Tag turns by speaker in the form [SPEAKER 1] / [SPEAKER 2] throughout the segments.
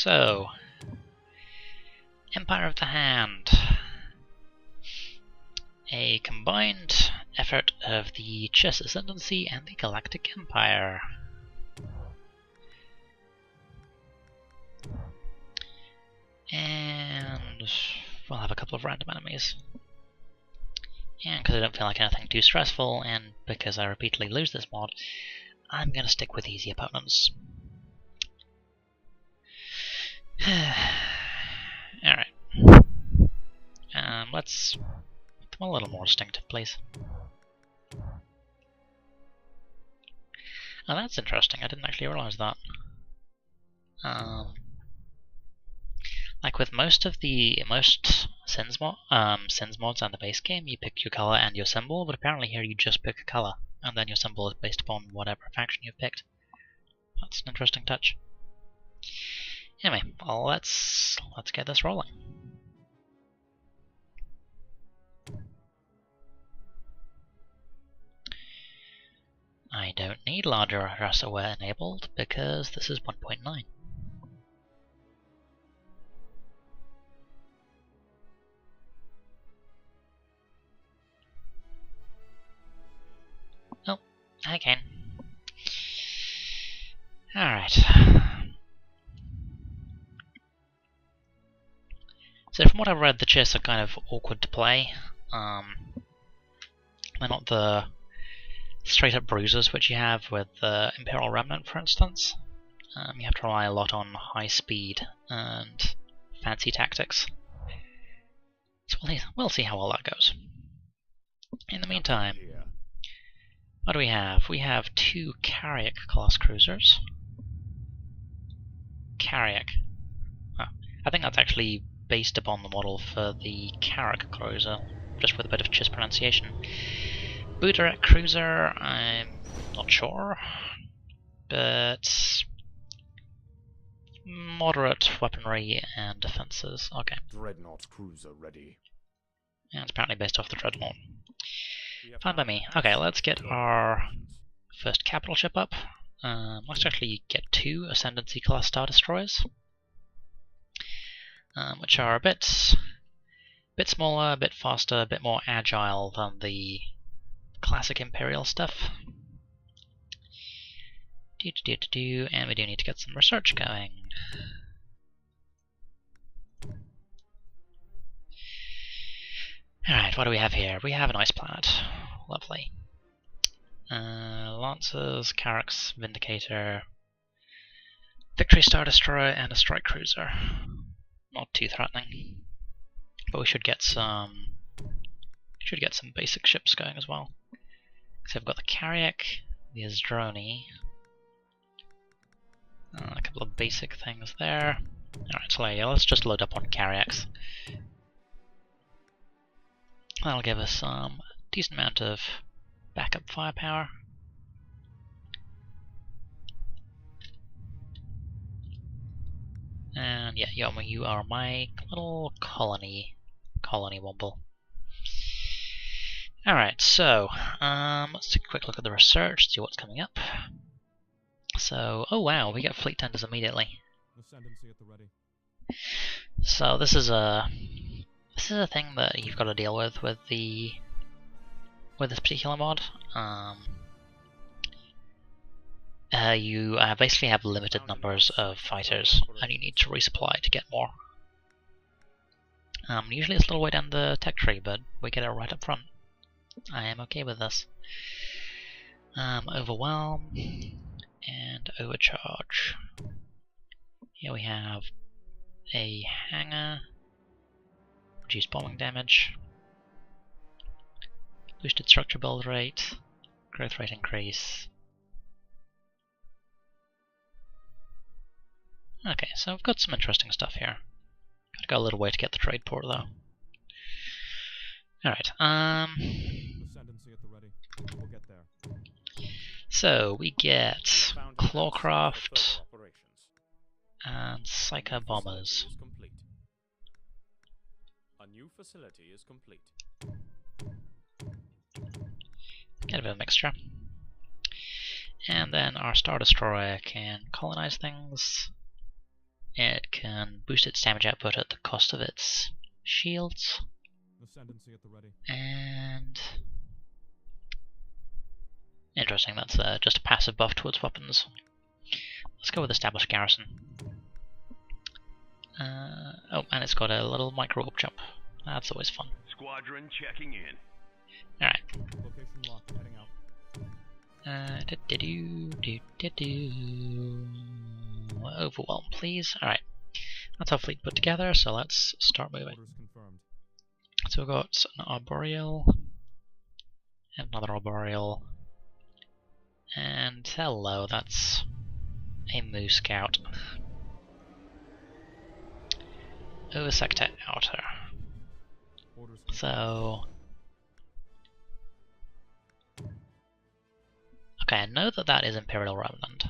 [SPEAKER 1] So, Empire of the Hand. A combined effort of the Chess Ascendancy and the Galactic Empire. And we'll have a couple of random enemies. And because I don't feel like anything too stressful, and because I repeatedly lose this mod, I'm gonna stick with easy opponents. Alright. Let's become a little more distinctive, please. Oh, that's interesting. I didn't actually realize that. Like with most Sins mods and the base game, you pick your color and your symbol, but apparently here you just pick a color, and then your symbol is based upon whatever faction you've picked. That's an interesting touch. Anyway, well, let's get this rolling. I don't need larger address aware enabled because this is 1.9. Oh, hi Kane. Alright. So from what I've read, the chess are kind of awkward to play. They're not the straight up bruisers which you have with the Imperial Remnant, for instance. You have to rely a lot on high speed and fancy tactics. So we'll see how well that goes. In the meantime, what do we have? We have 2 Carrack class cruisers. Carrack. Oh, I think that's actually based upon the model for the Carrack cruiser, just with a bit of Chiss pronunciation. Buderek cruiser, I'm not sure, but moderate weaponry and defenses. Okay.
[SPEAKER 2] Dreadnought cruiser ready.
[SPEAKER 1] And it's apparently based off the Dreadnought. Fine by me. Okay, let's get our first capital ship up. Let's actually get 2 Ascendancy class Star Destroyers, which are a bit smaller, a bit faster, a bit more agile than the classic Imperial stuff. And we do need to get some research going. Alright, what do we have here? We have an ice planet. Lovely. Lancers, Carracks, Vindicator, Victory Star Destroyer, and a Strike Cruiser. Not too threatening. But we should get some basic ships going as well. So I've got the Carrack, the Azdroni, a couple of basic things there. Alright, so yeah, let's just load up on Carracks. That'll give us a decent amount of backup firepower. And yeah, you are my little colony womble. Alright, so let's take a quick look at the research, see what's coming up. So, oh wow, we get fleet tenders immediately.
[SPEAKER 2] Ascendancy at the ready.
[SPEAKER 1] So this is a thing that you've got to deal with this particular mod. You basically have limited numbers of fighters, and you need to resupply to get more. Usually it's a little way down the tech tree, but we get it right up front. I am okay with this. Overwhelm and overcharge. Here we have a hangar, reduced bombing damage, boosted structure build rate, growth rate increase. Okay, so we've got some interesting stuff here. Gotta go a little way to get the trade port though. Alright,
[SPEAKER 2] Ascendancy at the ready. We'll get there.
[SPEAKER 1] so we get Clawcraft and Psycho Bombers.
[SPEAKER 2] A new facility is complete.
[SPEAKER 1] Get a bit of mixture. And then our Star Destroyer can colonize things. It can boost its damage output at the cost of its shields.
[SPEAKER 2] Ascendancy at the ready.
[SPEAKER 1] And interesting, that's just a passive buff towards weapons. Let's go with Established Garrison. Oh, and it's got a little micro warp jump. That's always fun.
[SPEAKER 3] Squadron checking in.
[SPEAKER 1] Alright.
[SPEAKER 2] Location locked. Heading out.
[SPEAKER 1] Overwhelm, please. Alright. That's our fleet put together, so let's start moving.
[SPEAKER 2] Orders confirmed.
[SPEAKER 1] So we've got an Arboreal, and another Arboreal, and hello, that's a Moo Scout. Over Sector Outer.
[SPEAKER 2] Orders
[SPEAKER 1] So... okay, I know that that is Imperial Remnant.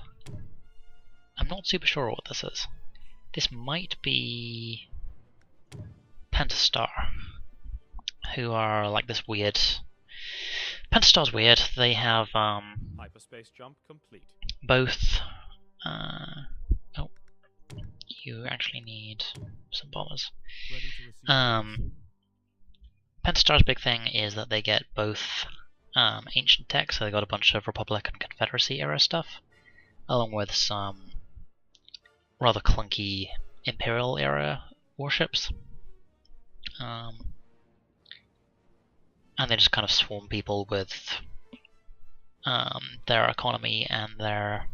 [SPEAKER 1] I'm not super sure what this is. This might be Pentastar, who are like this weird... Pentastar's weird. They have
[SPEAKER 2] hyperspace jump complete.
[SPEAKER 1] both... oh, you actually need some bombers.
[SPEAKER 2] Ready to receive.
[SPEAKER 1] Pentastar's big thing is that they get both ancient tech, so they got a bunch of Republic and Confederacy era stuff, along with some rather clunky Imperial era warships. And they just kind of swarm people with their economy and their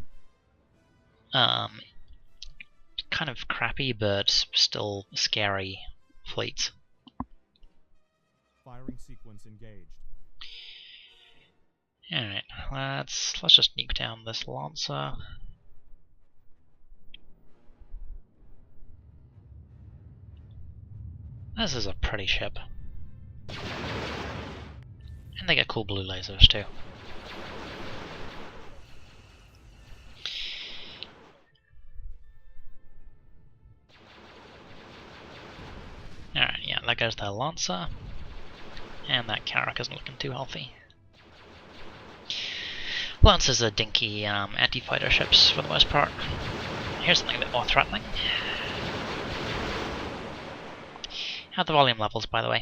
[SPEAKER 1] kind of crappy but still scary fleets.
[SPEAKER 2] Firing sequence engaged.
[SPEAKER 1] Alright, let's just nuke down this Lancer. This is a pretty ship. And they get cool blue lasers too. Alright, yeah, that goes the Lancer. And that Carrack isn't looking too healthy. Lancers are dinky anti-fighter ships for the most part. Here's something a bit more threatening. How are the volume levels, by the way?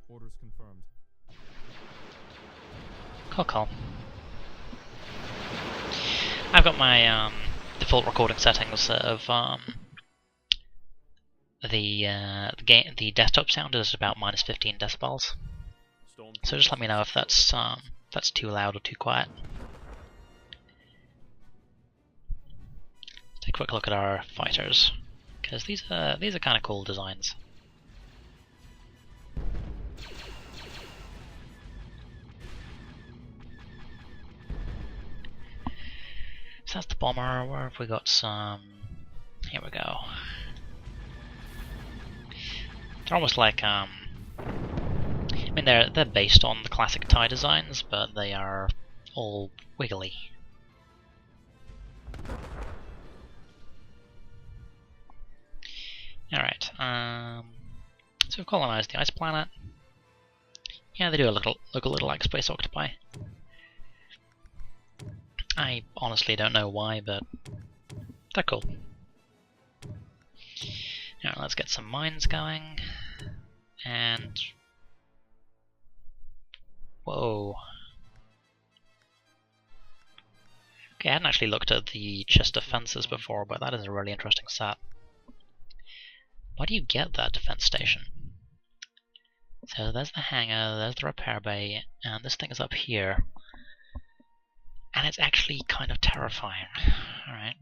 [SPEAKER 2] Orders confirmed.
[SPEAKER 1] Cool. I've got my default recording settings of the desktop sound is about minus 15 decibels. So just let me know if that's too loud or too quiet. Let's take a quick look at our fighters, because these are kind of cool designs. So that's the bomber. Where have we got some? Here we go. They're almost like I mean, they're based on the classic TIE designs, but they are all wiggly. Alright, so we've colonized the ice planet. Yeah, they do look a little like space octopi. I honestly don't know why, but they're cool. Alright, let's get some mines going. And... whoa. Okay, I hadn't actually looked at the chest defenses before, but that is a really interesting set. Why do you get that defense station? So there's the hangar, there's the repair bay, and this thing is up here. And it's actually kind of terrifying. Alright.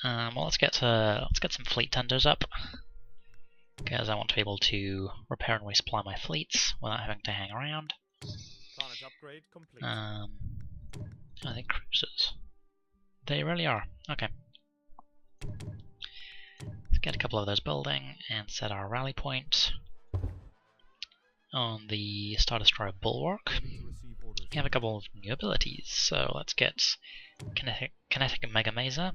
[SPEAKER 1] Well, let's get some fleet tenders up, because I want to be able to repair and resupply my fleets without having to hang around.
[SPEAKER 2] Tonnage upgrade complete.
[SPEAKER 1] I think cruisers. They really are. Okay. Let's get a couple of those building and set our rally point on the Star Destroyer Bulwark. We have a couple of new abilities, so let's get Kinetic Mega Mazer.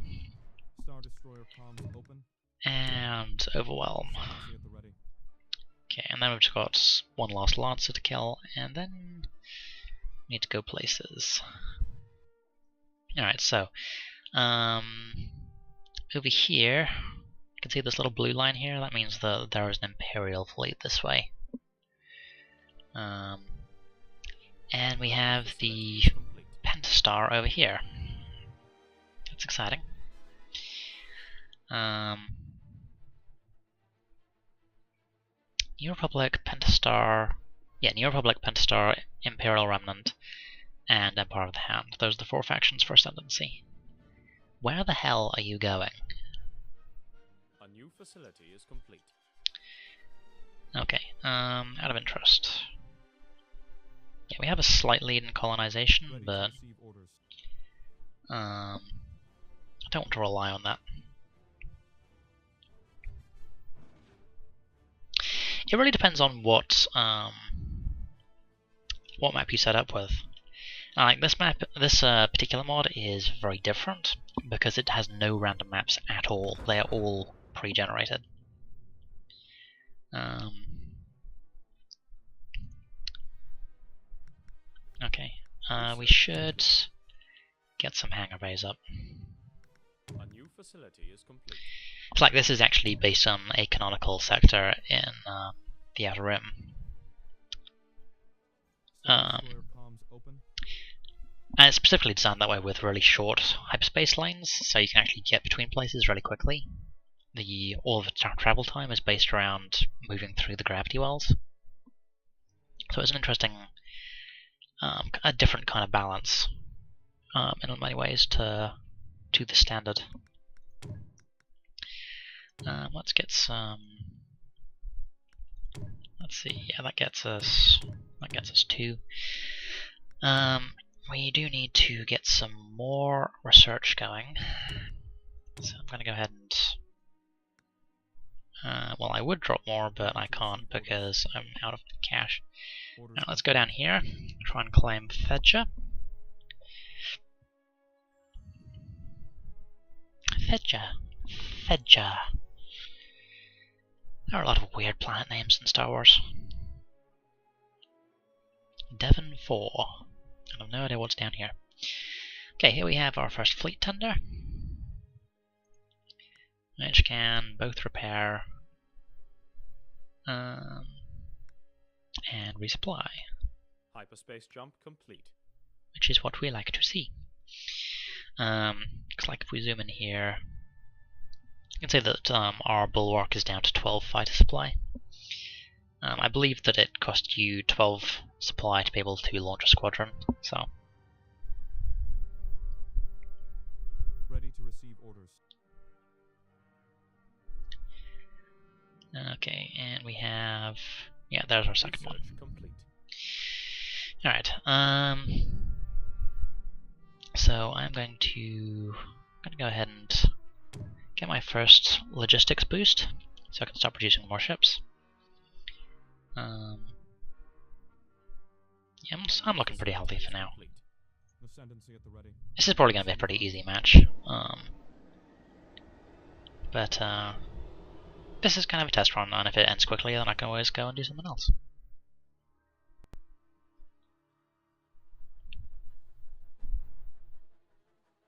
[SPEAKER 2] Star Destroyer comms open.
[SPEAKER 1] and Overwhelm.
[SPEAKER 2] Ascendancy at the ready.
[SPEAKER 1] Okay, and then we've just got one last Lancer to kill, and then we need to go places. Alright, so over here, you can see this little blue line here. That means that there is an Imperial fleet this way. And we have the
[SPEAKER 2] Complete.
[SPEAKER 1] Pentastar over here. That's exciting. New Republic, Pentastar, New Republic, Pentastar, Imperial Remnant, and Empire of the Hand. Those are the 4 factions for Ascendancy. Where the hell are you going?
[SPEAKER 2] A new facility is complete.
[SPEAKER 1] Okay, out of interest. Yeah, we have a slight lead in colonization,
[SPEAKER 2] Ready
[SPEAKER 1] but
[SPEAKER 2] to receive orders.
[SPEAKER 1] I don't want to rely on that. It really depends on what map you set up with. Like this map, this particular mod is very different because it has no random maps at all. They are all pre-generated. Okay, we should get some hangar bays up.
[SPEAKER 2] A new facility is complete.
[SPEAKER 1] It's like this is actually based on a canonical sector in the Outer Rim.
[SPEAKER 2] Destroyer comms open.
[SPEAKER 1] And it's specifically designed that way with really short hyperspace lanes, so you can actually get between places really quickly. All of the travel time is based around moving through the gravity wells. So it's an interesting, a different kind of balance in many ways to the standard. Let's get some. Let's see. Yeah, that gets us 2. We do need to get some more research going. So I'm going to go ahead and. Well, I would drop more, but I can't because I'm out of cash.
[SPEAKER 2] Orders.
[SPEAKER 1] Now let's go down here, try and claim Fedja. Fedja. There are a lot of weird planet names in Star Wars. Devon 4. I have no idea what's down here. Okay, here we have our first fleet tender, which can both repair and resupply,
[SPEAKER 2] Hyperspace jump complete.
[SPEAKER 1] which is what we like to see. Looks like if we zoom in here, you can see that our bulwark is down to 12 fighter supply. I believe that it cost you 12 supply to be able to launch a squadron, so.
[SPEAKER 2] Ready to receive orders.
[SPEAKER 1] Okay, and we have, yeah, there's our second one.
[SPEAKER 2] Research complete.
[SPEAKER 1] Alright, so I'm going to go ahead and get my first logistics boost, so I can start producing more ships. Yeah, I'm looking pretty healthy for now.
[SPEAKER 2] Complete. Ascendancy at the ready.
[SPEAKER 1] This is probably going to be a pretty easy match, but this is kind of a test run, and if it ends quickly, then I can always go and do something else.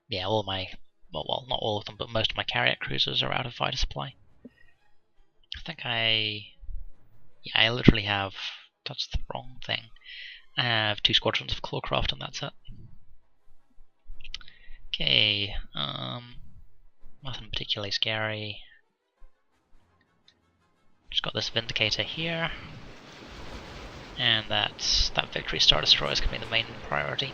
[SPEAKER 1] Yeah, all my, well, not all of them, but most of my carrier cruisers are out of fighter supply. I think I literally have, that's the wrong thing. I have 2 squadrons of Clawcraft and that's it. Okay, nothing particularly scary. Just got this Vindicator here. And that Victory Star Destroyer is going to be the main priority.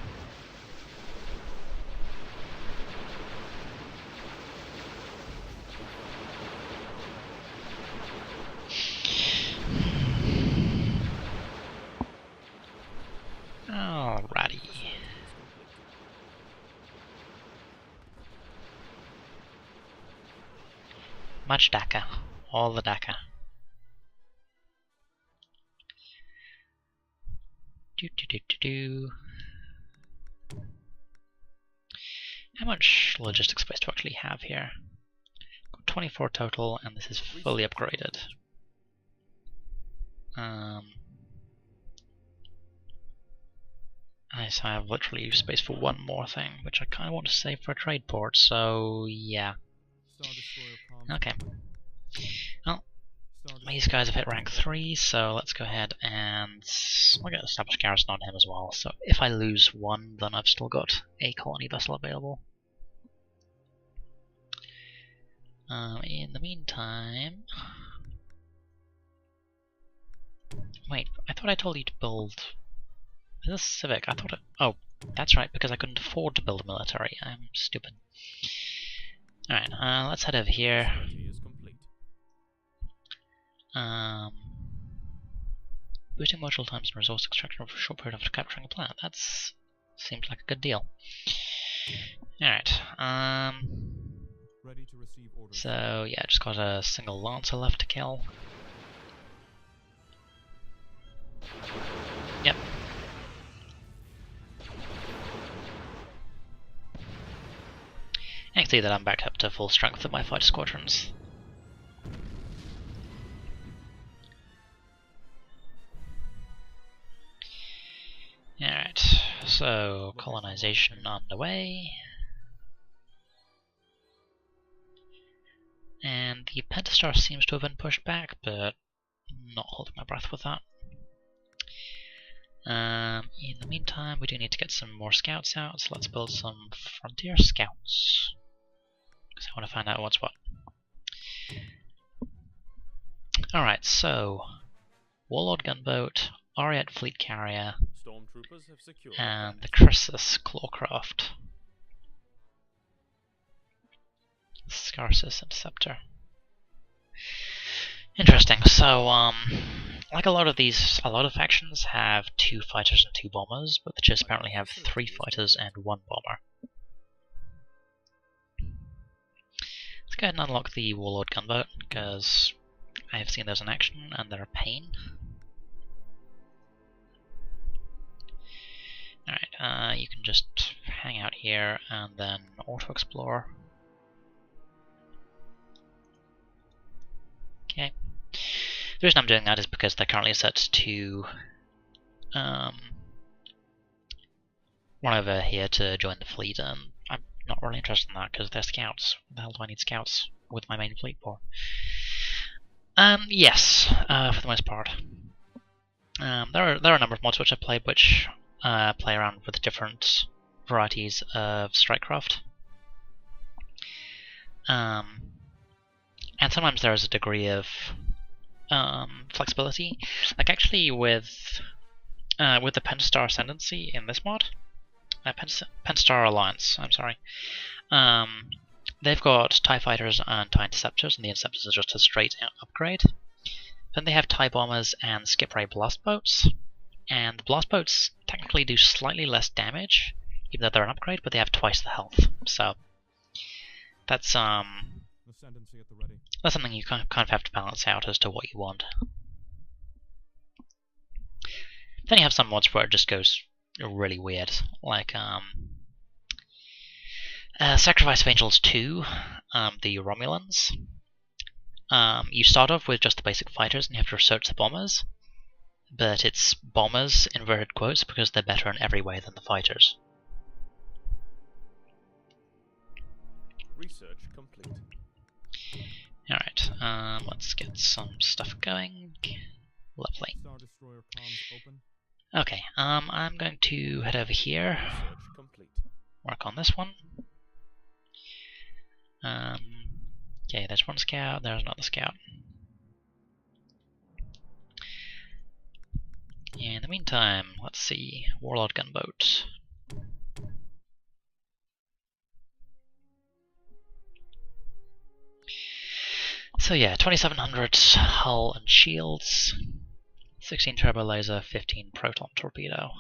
[SPEAKER 1] Alrighty. Much DACA. All the DACA. How much logistics space do I actually have here? Got 24 total, and this is fully upgraded. So I have literally space for one more thing, which I kind of want to save for a trade port, so yeah. Okay. Well, these guys have hit rank 3, so let's go ahead and we're going to establish garrison on him as well. So if I lose one, then I've still got a colony vessel available. In the meantime... Wait, I thought I told you to build... Is this civic? I thought it... Oh, that's right, because I couldn't afford to build a military. I'm stupid. Alright, let's head over here. Boosting module times and resource extraction for a short period after capturing a planet. That seems like a good deal. Alright,
[SPEAKER 2] Ready to receive orders.
[SPEAKER 1] so yeah, just got a single lancer left to kill. Yep. I can see that I'm back up to full strength of my fighter squadrons. Alright, so colonization underway. And the Pentastar seems to have been pushed back, but I'm not holding my breath with that. In the meantime, we do need to get some more scouts out, so let's build some frontier scouts. Because I want to find out what's what. Alright, so Warlord gunboat, Ariete fleet carrier,
[SPEAKER 2] Stormtroopers have secured
[SPEAKER 1] and the Chrysis clawcraft. Scarsus interceptor. Interesting. So, like a lot of factions have 2 fighters and 2 bombers, but the Chiss apparently have 3 fighters and 1 bomber. Let's go ahead and unlock the Warlord gunboat, because I have seen those in action, and they're a pain. Alright, you can just hang out here, and then auto-explore. Okay. The reason I'm doing that is because they're currently set to run over here to join the fleet, and I'm not really interested in that because they're scouts. What the hell do I need scouts with my main fleet for? Yes, for the most part. There are a number of mods which I played which play around with different varieties of strikecraft. And sometimes there is a degree of flexibility. Like actually with the Pentastar Ascendancy in this mod, Pentastar Alliance, I'm sorry, they've got TIE Fighters and TIE Interceptors, and the Interceptors are just a straight upgrade. Then they have TIE Bombers and Skip Ray Blast Boats, and the Blast Boats technically do slightly less damage, even though they're an upgrade, but they have twice the health. So that's
[SPEAKER 2] Ascendancy at the ready.
[SPEAKER 1] that's something you kind of have to balance out as to what you want. Then you have some mods where it just goes really weird, like Sacrifice of Angels 2, the Romulans. You start off with just the basic fighters and you have to research the bombers, but it's bombers, inverted quotes, because they're better in every way than the fighters.
[SPEAKER 2] Research complete.
[SPEAKER 1] Alright, let's get some stuff going. Lovely.
[SPEAKER 2] Star Destroyer comms open.
[SPEAKER 1] Okay, I'm going to head over here,
[SPEAKER 2] Research complete.
[SPEAKER 1] work on this one. Okay, there's one scout, there's another scout. In the meantime, let's see, Warlord gunboat. So yeah, 2700 hull and shields, 16 turbo laser, 15 proton torpedo.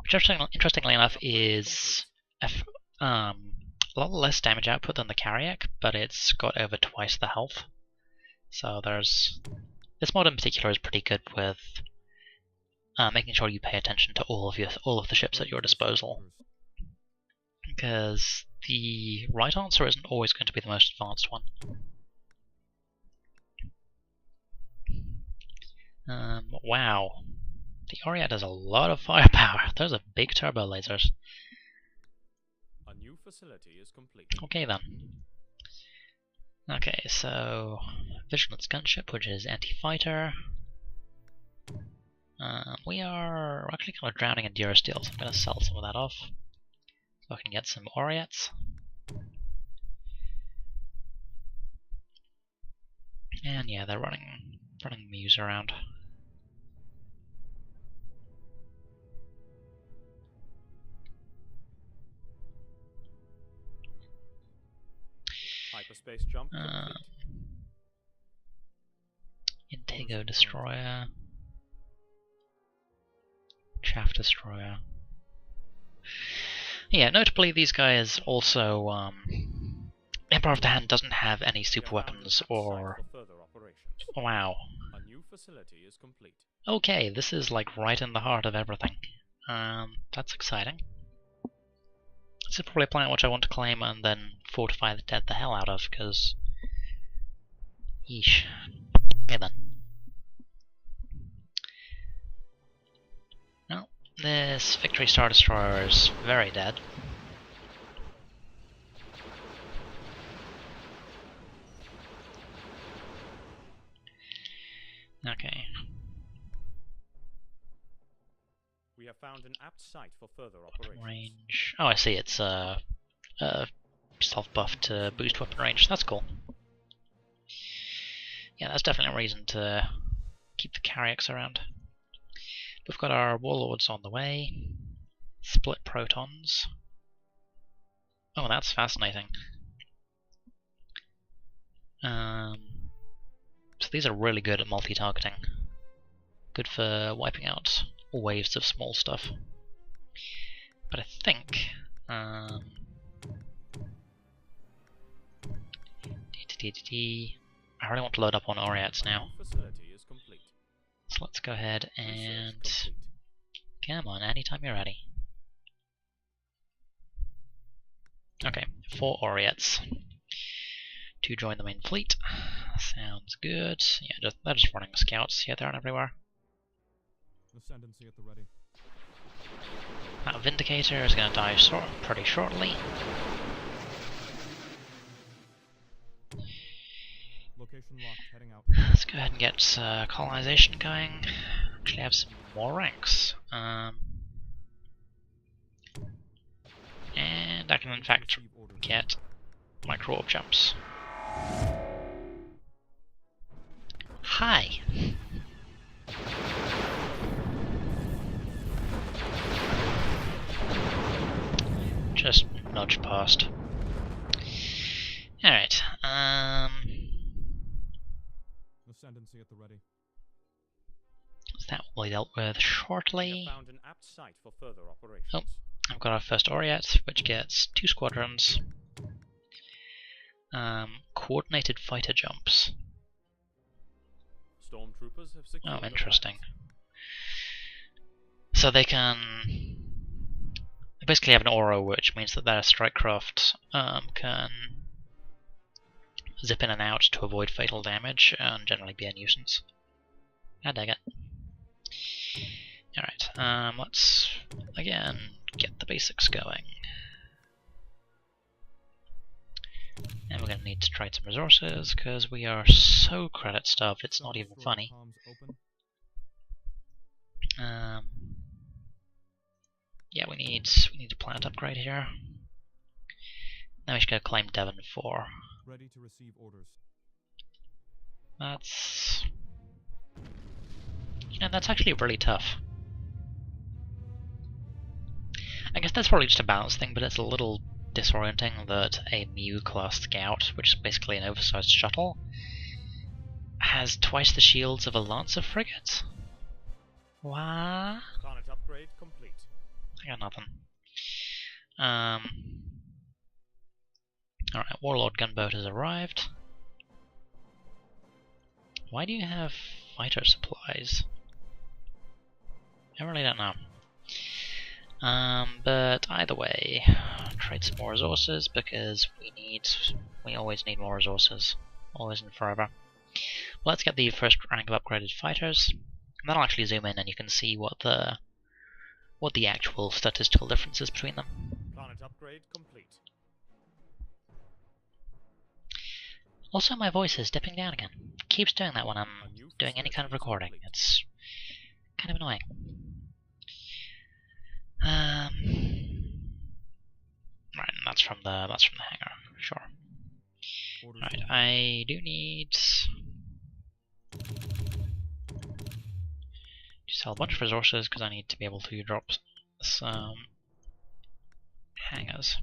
[SPEAKER 1] Which interestingly enough is a lot less damage output than the Carriac, but it's got over twice the health. So there's this mod in particular is pretty good with making sure you pay attention to all of the ships at your disposal, because the right answer isn't always going to be the most advanced one. Wow, the Oriat has a lot of firepower. Those are big turbo lasers.
[SPEAKER 2] A new facility is complete.
[SPEAKER 1] Okay then. Okay, so Vigilance gunship, which is anti-fighter. We're actually kind of drowning in Durasteel, so I'm going to sell some of that off, so I can get some Oriats. And yeah, they're running Muse around.
[SPEAKER 2] Hyperspace jump complete.
[SPEAKER 1] Intego destroyer. Chaff destroyer. Yeah, notably these guys also, Emperor of the Hand doesn't have any super weapons or... Wow.
[SPEAKER 2] A new facility is complete.
[SPEAKER 1] Okay, this is like right in the heart of everything. That's exciting. This is probably a planet which I want to claim and then fortify the hell out of, because... Yeesh. Okay then. Well, this Victory Star Destroyer is very dead. Okay.
[SPEAKER 2] We have found an apt site for further operations.
[SPEAKER 1] Range. Oh, I see. It's self buff to boost weapon range. That's cool. Yeah, that's definitely a reason to keep the Carriex around. We've got our Warlords on the way. Split protons. Oh, that's fascinating. So these are really good at multi-targeting. Good for wiping out waves of small stuff. But I think... I really want to load up on Oriats now. So let's go ahead and... Come on, anytime you're ready. Okay, 4 Oriats to join the main fleet. Sounds good. Yeah, they're just running scouts here, there, and everywhere.
[SPEAKER 2] Ascendancy at the ready.
[SPEAKER 1] That Vindicator is going to die pretty shortly.
[SPEAKER 2] Location locked, heading out.
[SPEAKER 1] Let's go ahead and get colonization going. Actually, I have some more ranks. And I can in fact get micro warp jumps. Hi! Just nudge past. Alright,
[SPEAKER 2] Ascendancy at the ready.
[SPEAKER 1] that will be dealt with shortly.
[SPEAKER 2] Found an apt site for further operations.
[SPEAKER 1] Oh, I've got our first Oriat, which gets 2 squadrons. Coordinated fighter jumps.
[SPEAKER 2] Stormtroopers have secured.
[SPEAKER 1] Oh, interesting. So they can... They basically have an aura, which means that their strike craft can zip in and out to avoid fatal damage and generally be a nuisance. I dig it. Alright, let's again get the basics going. And we're going to need to trade some resources because we are so credit starved it's not even funny. Yeah, we need a plant upgrade here. Now we should go claim Devon 4.
[SPEAKER 2] Ready to receive orders.
[SPEAKER 1] That's... You know, that's actually really tough. I guess that's probably just a balance thing, but it's a little disorienting that a Mu-class scout, which is basically an oversized shuttle, has twice the shields of a Lancer frigate. What?
[SPEAKER 2] Planet upgrade complete.
[SPEAKER 1] I got nothing. Alright, Warlord gunboat has arrived. Why do you have fighter supplies? I really don't know. But either way, trade some more resources because we always need more resources, always and forever. Let's get the first rank of upgraded fighters, and then I'll actually zoom in and you can see what the actual statistical difference is between them.
[SPEAKER 2] Planet upgrade complete.
[SPEAKER 1] Also, my voice is dipping down again. It keeps doing that when I'm doing any kind of recording. It's kind of annoying. Right, and that's from the hangar. Sure. Right, I do need to sell a bunch of resources because I need to be able to drop some hangars.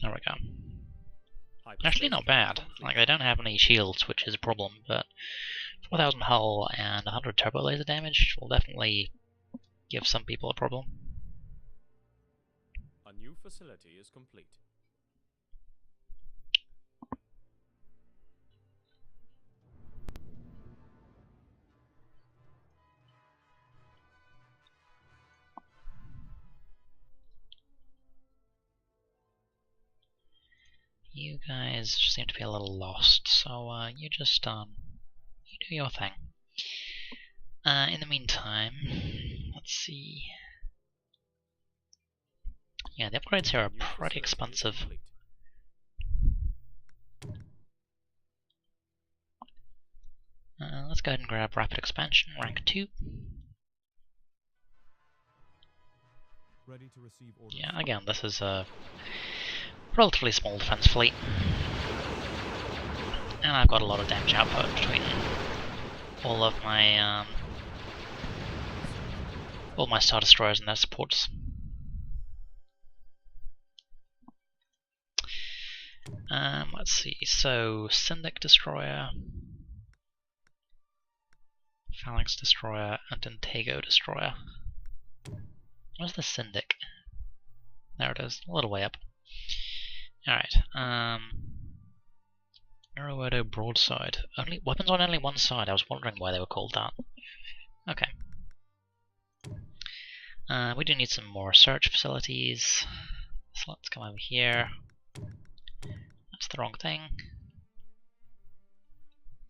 [SPEAKER 1] There we go. Actually, not bad. Like, they don't have any shields, which is a problem, but 4,000 hull and 100 turbo laser damage will definitely give some people a problem.
[SPEAKER 2] A new facility is complete.
[SPEAKER 1] You guys seem to be a little lost, so you just you do your thing. In the meantime, let's see. Yeah, the upgrades here are pretty expensive. Let's go ahead and grab Rapid Expansion, rank 2.
[SPEAKER 2] Ready to receive orders.
[SPEAKER 1] Yeah, again, this is a relatively small defense fleet. And I've got a lot of damage output between all my Star Destroyers and their supports. Let's see, so Syndic Destroyer, Phalanx Destroyer, and Intego Destroyer. Where's the Syndic? There it is, a little way up. Alright, Neurowedo Broadside. Weapons on only one side, I was wondering why they were called that. Okay. We do need some more search facilities, so let's come over here. That's the wrong thing.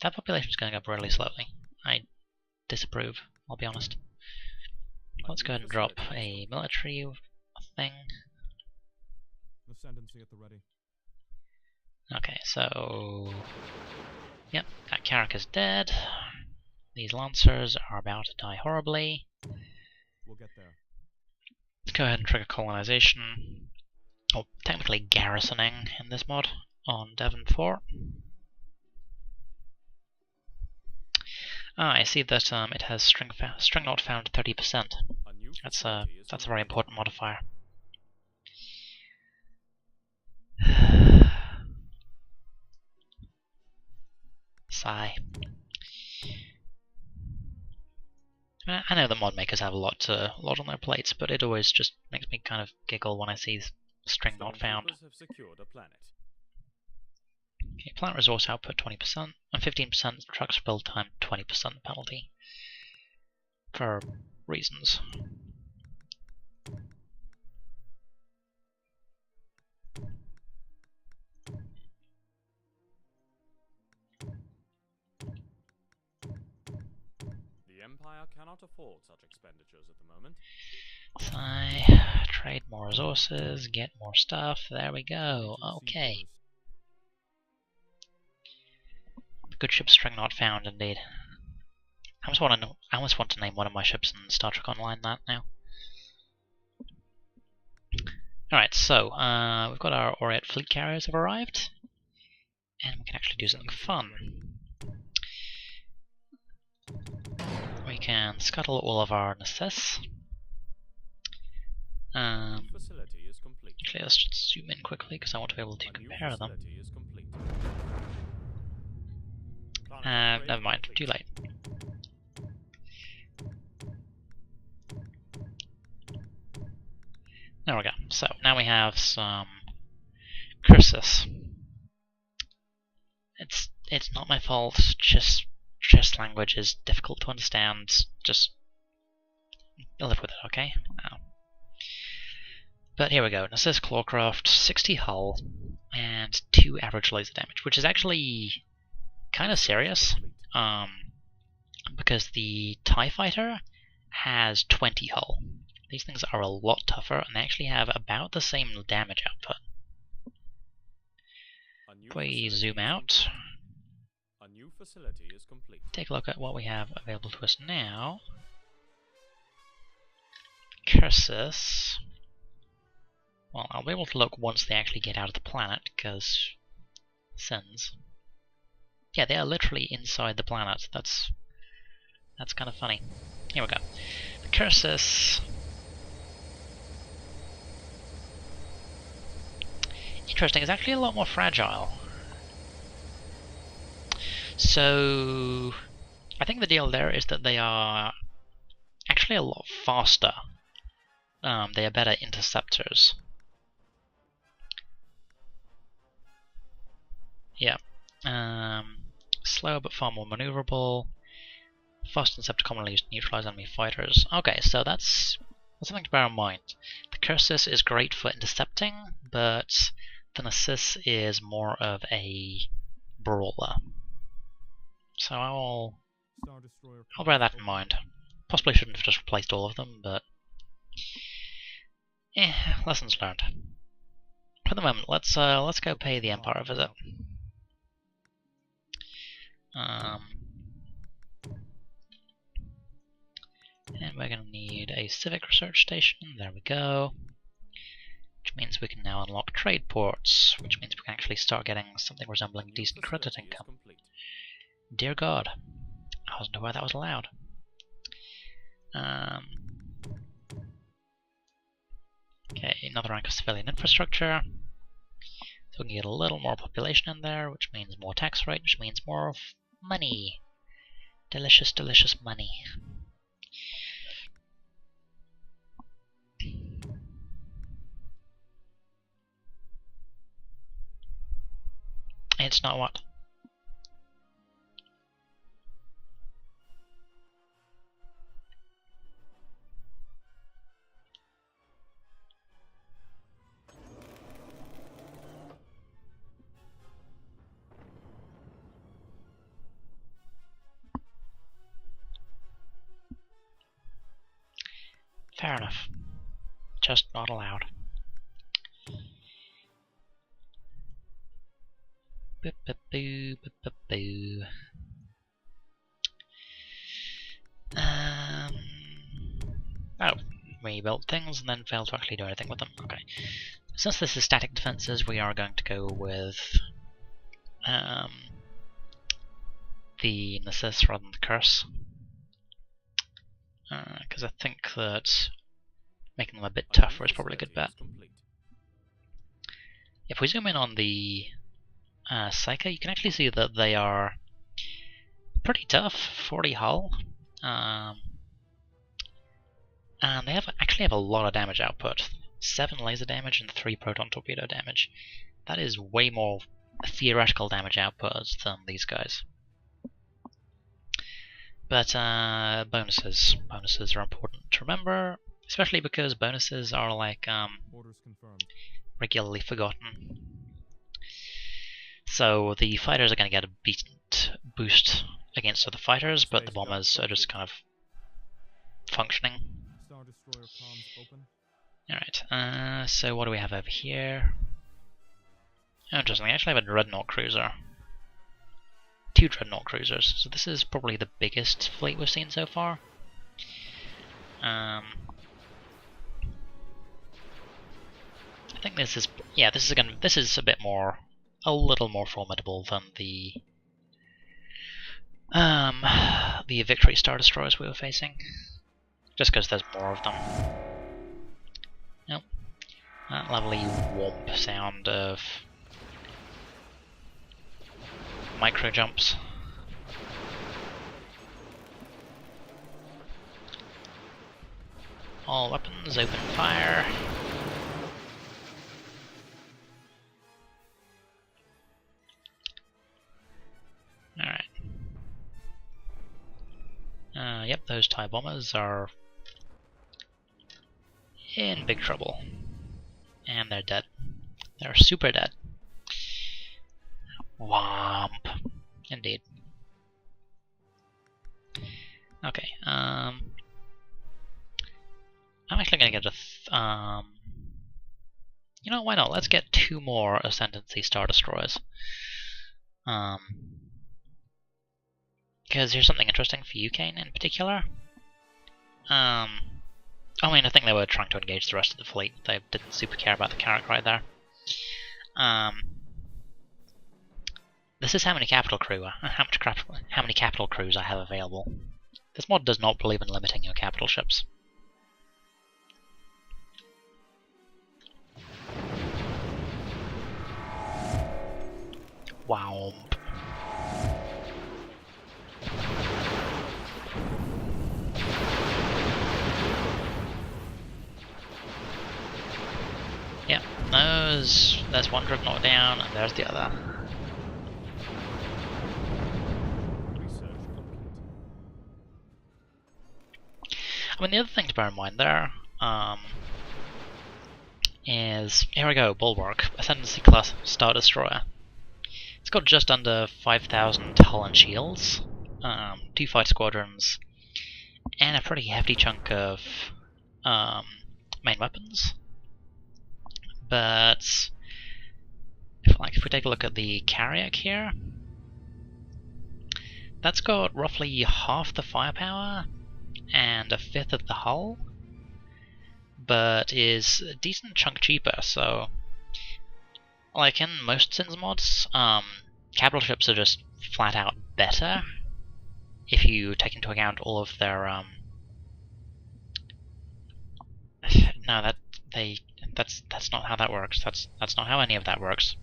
[SPEAKER 1] That population's going up really slowly. I disapprove, I'll be honest. Let's go ahead and drop a military thing.
[SPEAKER 2] Ascendancy at the ready.
[SPEAKER 1] Okay, so yep, that Carrack is dead. These Lancers are about to die horribly.
[SPEAKER 2] We'll get there.
[SPEAKER 1] Let's go ahead and trigger colonization, or technically garrisoning in this mod, on Devon 4. I see that it has string not found 30%. That's a very important modifier. Sigh. I know the mod makers have a lot on their plates, but it always just makes me kind of giggle when I see string not found. Okay, plant resource output 20%, and 15% trucks build time 20% penalty. For reasons.
[SPEAKER 2] The Empire cannot afford such expenditures at the moment.
[SPEAKER 1] I trade more resources, get more stuff, there we go, okay. Good ship string not found, indeed. I almost want to name one of my ships in Star Trek Online that now. Alright, so, we've got our Aureate fleet carriers have arrived, and we can actually do something fun. We can scuttle all of our Nessus. Actually, let's just zoom in quickly, because I want to be able to compare them. Never mind, too late. There we go. So, now we have some curses. It's not my fault, just language is difficult to understand, just I'll live with it, okay? Wow. But here we go. Narcissus Clawcraft, 60 hull, and 2 average laser damage, which is actually kind of serious, because the TIE Fighter has 20 hull. These things are a lot tougher, and they actually have about the same damage output. If we zoom out,
[SPEAKER 2] A new facility is complete.
[SPEAKER 1] take a look at what we have available to us now. Cursus. Well, I'll be able to look once they actually get out of the planet, because sins. Yeah, they are literally inside the planet. That's kind of funny. Here we go. The Cursus. Interesting, it's actually a lot more fragile. So, I think the deal there is that they are actually a lot faster. They are better interceptors. Yeah. Slower but far more maneuverable. Fast interceptor commonly used to neutralize enemy fighters. Okay, so that's something to bear in mind. The Cursus is great for intercepting, but the Narcissus is more of a brawler. So I'll bear that in mind. Possibly shouldn't have just replaced all of them, but lessons learned. For the moment, let's go pay the Empire a visit. And we're going to need a civic research station. There we go. Which means we can now unlock trade ports, which means we can actually start getting something resembling decent credit income. Dear God, I wasn't aware that was allowed. Okay, another rank of civilian infrastructure. So we can get a little more population in there, which means more tax rate, which means more money. Delicious, delicious money. It's not what? Fair enough. Just not allowed. Boo-ba-boo, boo-ba-boo. Oh, we built things and then failed to actually do anything with them. Okay. Since this is static defenses, we are going to go with the Narcissus rather than the Curse. Because I think that making them a bit tougher is probably a good bet. If we zoom in on the Psyker, you can actually see that they are pretty tough, 40 hull, and they actually have a lot of damage output. 7 laser damage and 3 proton torpedo damage. That is way more theoretical damage output than these guys. But bonuses. Bonuses are important to remember, especially because bonuses are like regularly forgotten. So the fighters are going to get a decent boost against other fighters, but the bombers are just kind of functioning. Alright, so what do we have over here? Oh, interesting, I actually have a Dreadnought cruiser. 2 Dreadnought cruisers, so this is probably the biggest fleet we've seen so far. I think this is, yeah, this is a little more formidable than the Victory Star Destroyers we were facing, just because there's more of them. Nope. That lovely whomp sound of micro jumps. All weapons, open fire. Alright. Yep, those TIE bombers are in big trouble. And they're dead. They're super dead. Womp. Indeed. Okay, I'm actually gonna get you know, why not? Let's get 2 more Ascendancy Star Destroyers. Because here's something interesting for you, Kane, in particular. I mean, I think they were trying to engage the rest of the fleet. They didn't super care about the carrot right there. This is how many capital crews I have available. This mod does not believe in limiting your capital ships. Wow. Yep, there's one dreadnought down, and there's the other. I mean, the other thing to bear in mind there is, here we go, Bulwark, Ascendancy class Star Destroyer. It's got just under 5,000 hull and shields, 2 fight squadrons, and a pretty hefty chunk of main weapons. But if we take a look at the Carriac here, that's got roughly half the firepower and a fifth of the hull, but is a decent chunk cheaper. So, like in most Sins mods, capital ships are just flat out better if you take into account all of their that's not how that works. That's not how any of that works.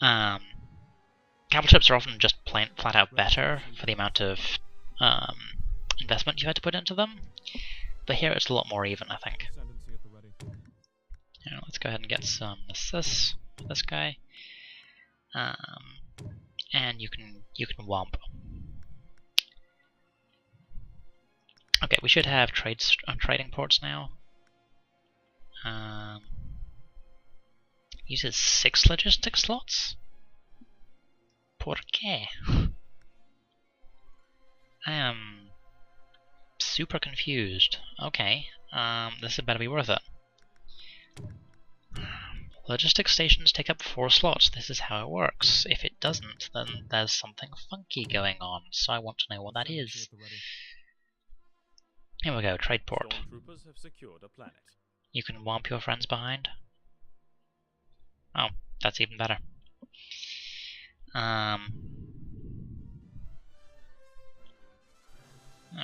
[SPEAKER 1] Capital ships are often just flat out better for the amount of investment you had to put into them, but here it's a lot more even, I think. Yeah, let's go ahead and get some assists for this guy, and you can womp. Okay, we should have trading ports now. Uses 6 logistics slots? ¿Por qué? I am super confused. Okay, this had better be worth it. Logistics stations take up 4 slots. This is how it works. If it doesn't, then there's something funky going on, so I want to know what that is. Here we go, trade port. You can womp your friends behind. Oh, that's even better.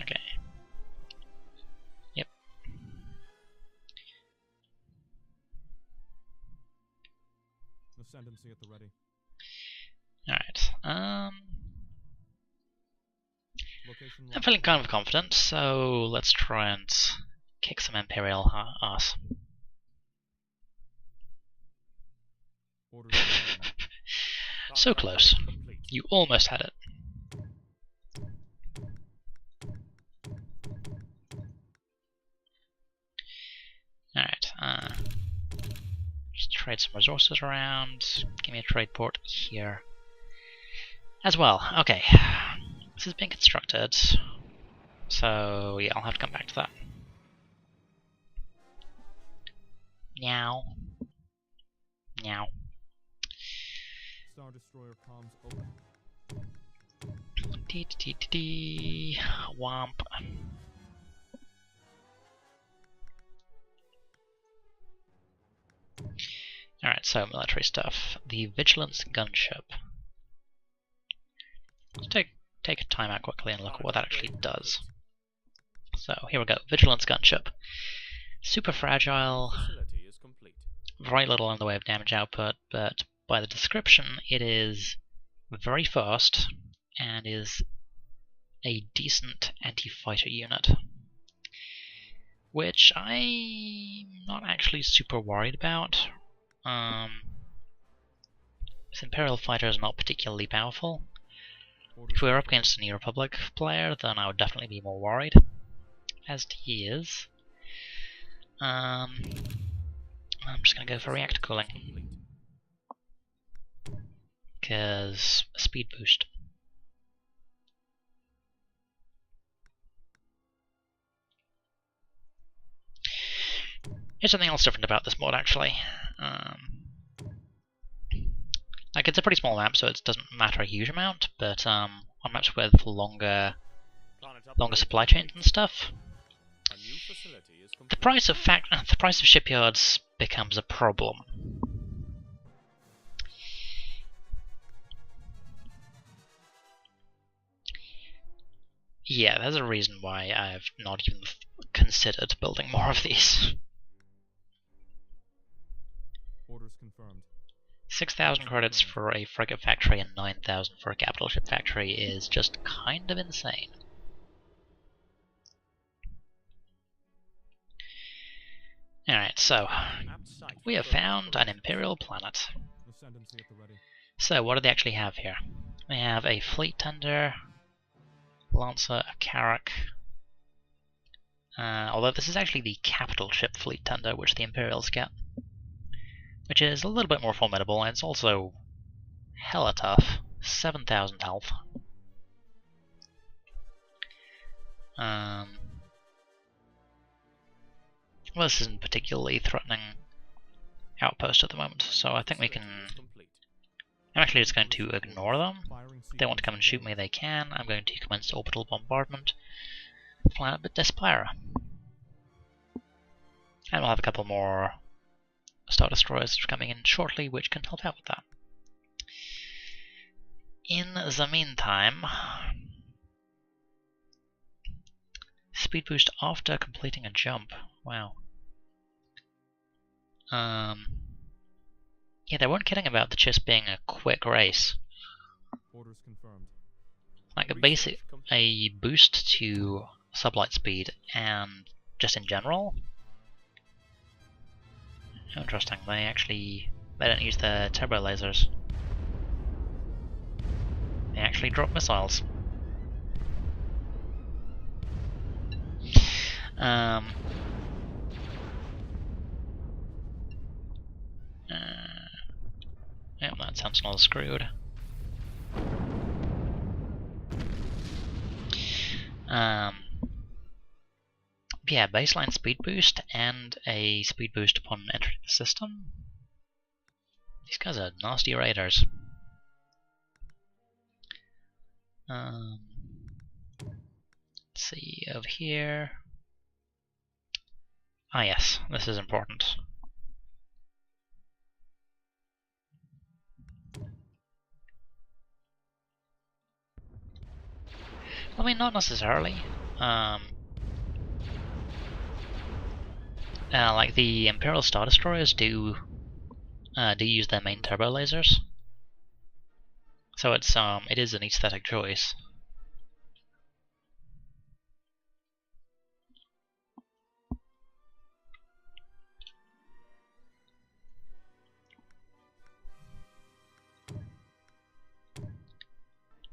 [SPEAKER 1] Okay. Yep.
[SPEAKER 2] Ascendancy at the ready.
[SPEAKER 1] Alright. I'm feeling kind of confident, so let's try and kick some Imperial ass. So close. You almost had it. Alright, just trade some resources around. Give me a trade port here as well. Okay, this is being constructed, so yeah, I'll have to come back to that. Meow. Meow.
[SPEAKER 2] Star Destroyer comms open.
[SPEAKER 1] Womp. Alright, so military stuff. The Vigilance gunship. Let's take a time out quickly and look at what that actually does. So here we go, Vigilance gunship. Super fragile, very little in the way of damage output, but by the description it is very fast and is a decent anti-fighter unit, which I'm not actually super worried about. This Imperial fighter is not particularly powerful. If we were up against a New Republic player, then I would definitely be more worried, as he is. I'm just gonna go for reactor cooling. Because speed boost. Here's something else different about this mod, actually. Like, it's a pretty small map, so it doesn't matter a huge amount, but on maps with longer supply chains and stuff, the price of shipyards becomes a problem. Yeah, there's a reason why I've not even considered building more of these.
[SPEAKER 2] Orders confirmed.
[SPEAKER 1] 6,000 credits for a frigate factory and 9,000 for a capital ship factory is just kind of insane. Alright, so we have found an Imperial planet.
[SPEAKER 2] Ascendancy at the ready.
[SPEAKER 1] So what do they actually have here? They have a fleet tender, Lancer, a Carrack. Although this is actually the capital ship fleet tender, which the Imperials get, which is a little bit more formidable, and it's also hella tough. 7,000 health. Well, this isn't particularly threatening outpost at the moment, so I think we can... I'm actually just going to ignore them. If they want to come and shoot me, they can. I'm going to commence orbital bombardment. Planet Despira. And we'll have a couple more Star Destroyers coming in shortly, which can help out with that. In the meantime, speed boost after completing a jump. Wow. Yeah, they weren't kidding about the chess being a quick race.
[SPEAKER 2] Orders confirmed.
[SPEAKER 1] Like a boost to sublight speed and just in general. Interesting. They don't use their turbo lasers. They actually drop missiles. Yeah, that Sentinel is screwed. Yeah, baseline speed boost and a speed boost upon entering the system. These guys are nasty raiders. Let's see, over here. Ah yes, this is important. I mean, not necessarily. Like the Imperial Star Destroyers do use their main turbo lasers, so it is an aesthetic choice.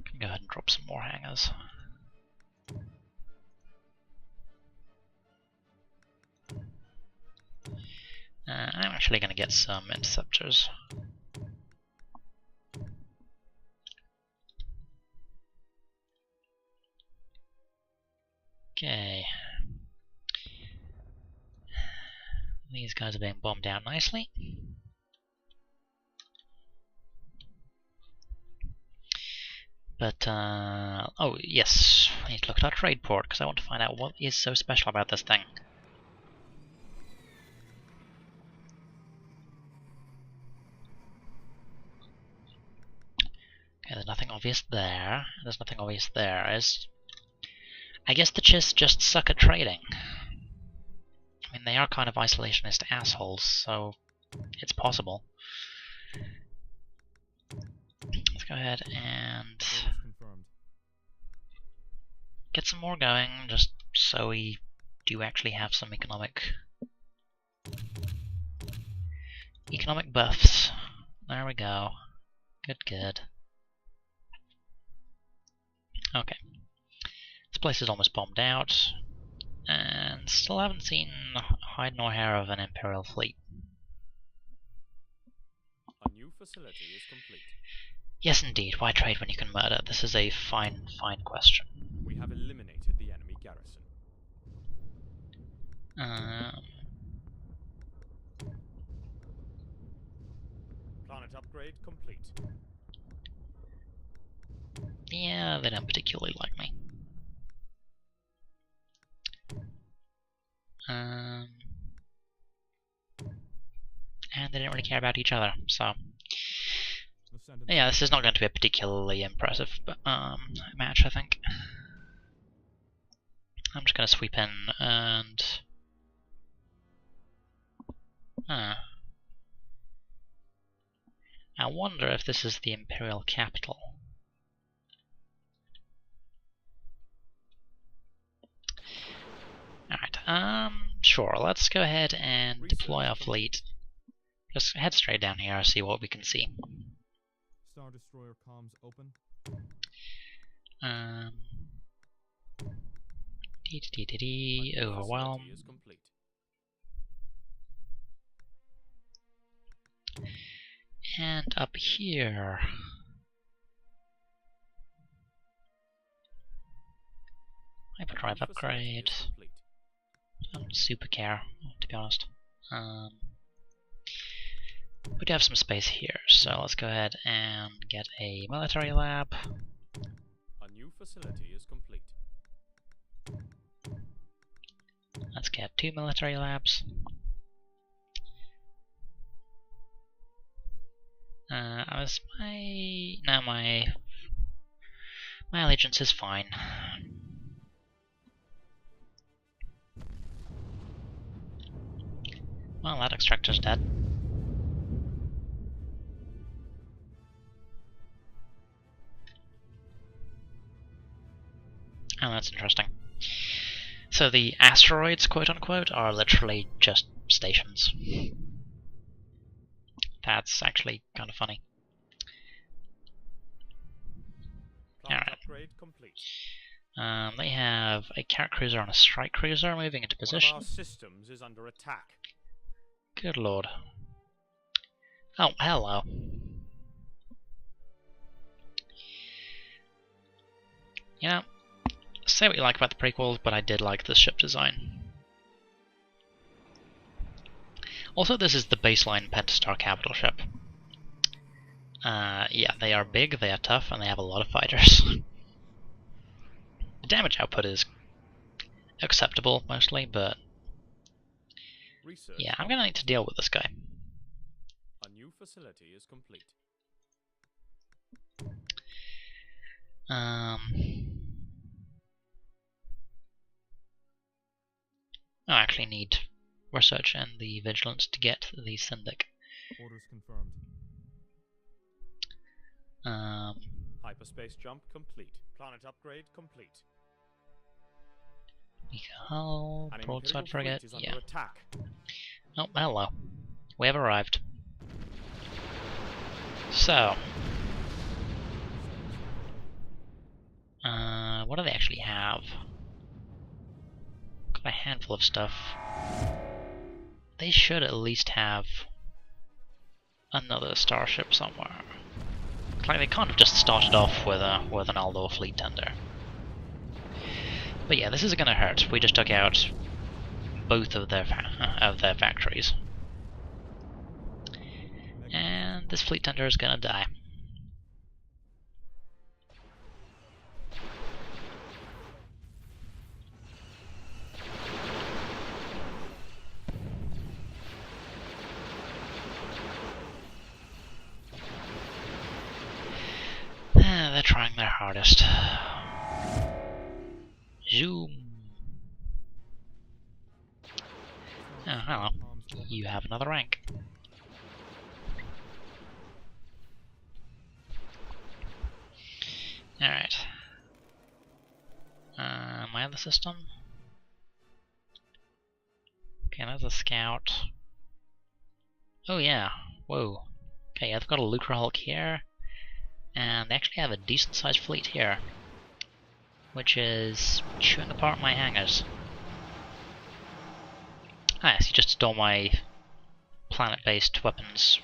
[SPEAKER 1] Can go ahead and drop some more hangars. I'm actually going to get some interceptors. Okay. These guys are being bombed out nicely. But, oh yes, I need to look at our trade port, because I want to find out what is so special about this thing. Okay, there's nothing obvious there. There's nothing obvious there. I guess the Chiss just suck at trading. I mean, they are kind of isolationist assholes, so it's possible. Let's go ahead and get some more going, just so we do actually have some economic buffs. There we go. Good. Okay. This place is almost bombed out, and still haven't seen hide nor hair of an Imperial fleet.
[SPEAKER 2] A new facility is complete.
[SPEAKER 1] Yes, indeed. Why trade when you can murder? This is a fine question.
[SPEAKER 2] We have eliminated the enemy garrison. Planet upgrade complete.
[SPEAKER 1] Yeah, they don't particularly like me. And they didn't really care about each other, so
[SPEAKER 2] Ascendancy.
[SPEAKER 1] yeah, this is not going to be a particularly impressive match, I think. I'm just going to sweep in and... I wonder if this is the Imperial capital. Alright, sure, let's go ahead and deploy our fleet. Just head straight down here and see what we can see.
[SPEAKER 2] Star Destroyer comms open.
[SPEAKER 1] Overwhelm.
[SPEAKER 2] Facility is complete.
[SPEAKER 1] And up here. Hyperdrive upgrade. I don't super care, to be honest. We do have some space here, so let's go ahead and get a military lab.
[SPEAKER 2] A new facility is complete.
[SPEAKER 1] Let's get 2 military labs. My allegiance is fine. Well, that extractor's dead. Oh, that's interesting. So the asteroids, quote-unquote, are literally just stations. That's actually kind of funny. Alright.
[SPEAKER 2] Upgrade complete.
[SPEAKER 1] They have a carrier cruiser and a strike cruiser moving into position.
[SPEAKER 2] One of our systems is under attack.
[SPEAKER 1] Good lord. Oh, hello. You know, say what you like about the prequels, but I did like this ship design. Also, this is the baseline Pentastar capital ship. Yeah, they are big, they are tough, and they have a lot of fighters. The damage output is acceptable, mostly, but yeah, I'm gonna need to deal with this guy.
[SPEAKER 2] A new facility is complete.
[SPEAKER 1] I actually need research and the vigilance to get the Syndic.
[SPEAKER 2] Orders confirmed. Hyperspace jump complete. Planet upgrade complete.
[SPEAKER 1] Hull, broadside frigate, yeah.
[SPEAKER 2] Attack.
[SPEAKER 1] Oh, hello. We have arrived. So, what do they actually have? Got a handful of stuff. They should at least have another starship somewhere. Like they can't have just started off with an Aldor fleet tender. But yeah, this is gonna hurt. We just took out both of their factories, and this fleet tender is gonna die. They're trying their hardest. Zoom. Oh, hello. You have another rank. Alright. My other system. Okay, there's a scout. Oh yeah. Whoa. Okay, I've got a Lucre Hulk here. And they actually have a decent sized fleet here, which is chewing apart my hangars. Ah, yes, you just stole my planet-based weapons.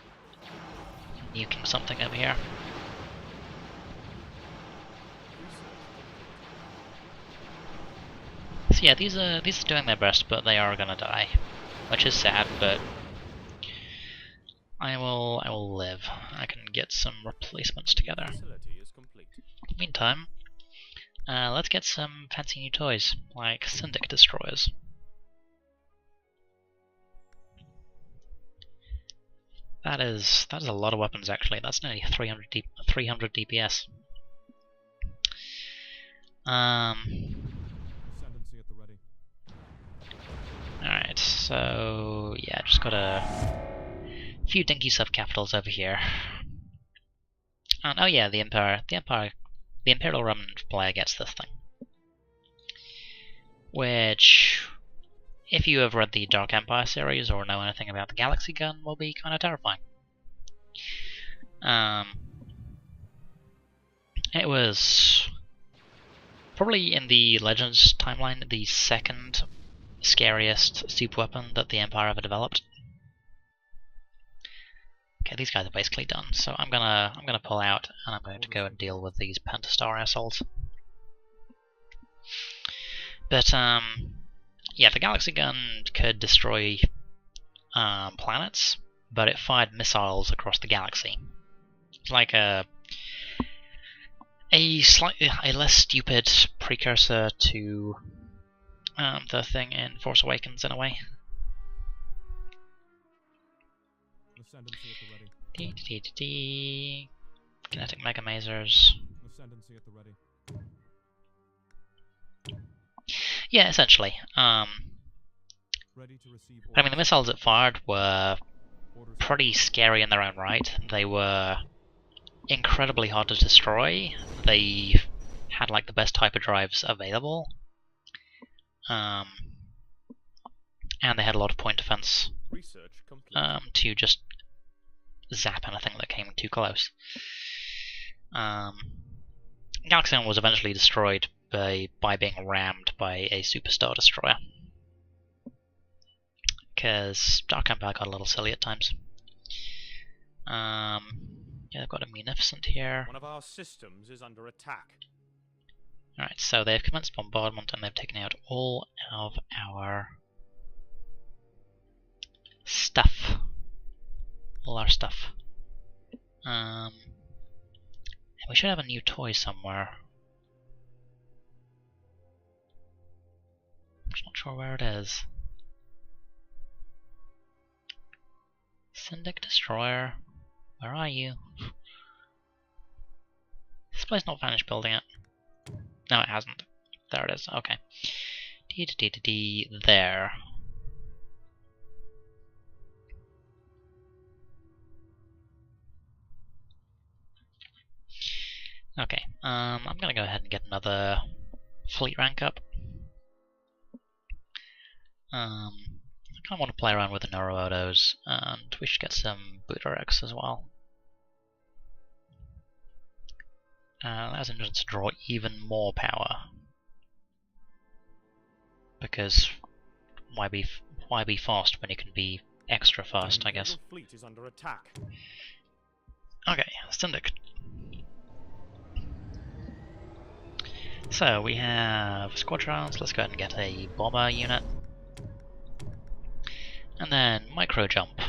[SPEAKER 1] Nuking something over here. So yeah, these are doing their best, but they are gonna die, which is sad. But I will live. I can get some replacements together. In the meantime, let's get some fancy new toys like Syndic destroyers. That is a lot of weapons actually. That's nearly 300 DPS.
[SPEAKER 2] Ascendancy at the ready.
[SPEAKER 1] Alright, so yeah, just got a few dinky sub-capitals over here. And oh yeah, the Imperial Remnant player gets this thing. Which, if you have read the Dark Empire series or know anything about the Galaxy Gun, will be kind of terrifying. It was probably in the Legends timeline the second scariest super weapon that the Empire ever developed. Okay, these guys are basically done, so I'm gonna pull out and I'm going to go and deal with these Pentastar assholes. But yeah, the Galaxy Gun could destroy planets, but it fired missiles across the galaxy. It's like a less stupid precursor to the thing in Force Awakens in a way.
[SPEAKER 2] Ascendancy at the ready.
[SPEAKER 1] Kinetic Mega Masers.
[SPEAKER 2] Ascendancy at the ready.
[SPEAKER 1] Yeah, essentially.
[SPEAKER 2] Ready to receive
[SPEAKER 1] I mean, the missiles it fired were
[SPEAKER 2] orders.
[SPEAKER 1] pretty scary in their own right. They were incredibly hard to destroy. They had like the best hyperdrives available. And they had a lot of point defense
[SPEAKER 2] Research complete.
[SPEAKER 1] to just zap anything that came too close. Galaxy was eventually destroyed by being rammed by a superstar destroyer. Because Dark Empire got a little silly at times. Yeah, they've got a Munificent here.
[SPEAKER 2] One of our systems is under attack.
[SPEAKER 1] Alright, so they've commenced bombardment and they've taken out all of our stuff. All our stuff. And we should have a new toy somewhere. I'm just not sure where it is. Syndic Destroyer, where are you? This place not finished building it. No, it hasn't. There it is. Okay. There. Okay. I'm gonna go ahead and get another fleet rank up. I kind of want to play around with the Neuroautos, and we should get some Booterics as well. Allows engines to draw even more power. Because why be fast when you can be extra fast, I guess.
[SPEAKER 2] Fleet is under attack.
[SPEAKER 1] Okay, Syndic. So we have squadrons. Let's go ahead and get a bomber unit. And then micro jump.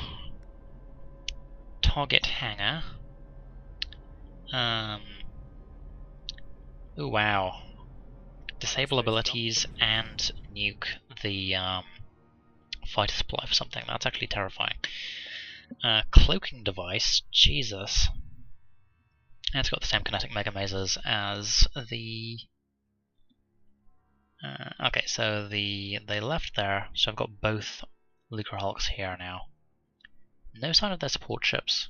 [SPEAKER 1] Target hangar. Ooh, wow. Disable abilities and nuke the fighter supply for something. That's actually terrifying. Cloaking device. Jesus. And it's got the same kinetic mega masers as the. Okay, so they left there. So I've got both Lucre Hulks here now. No sign of their support ships.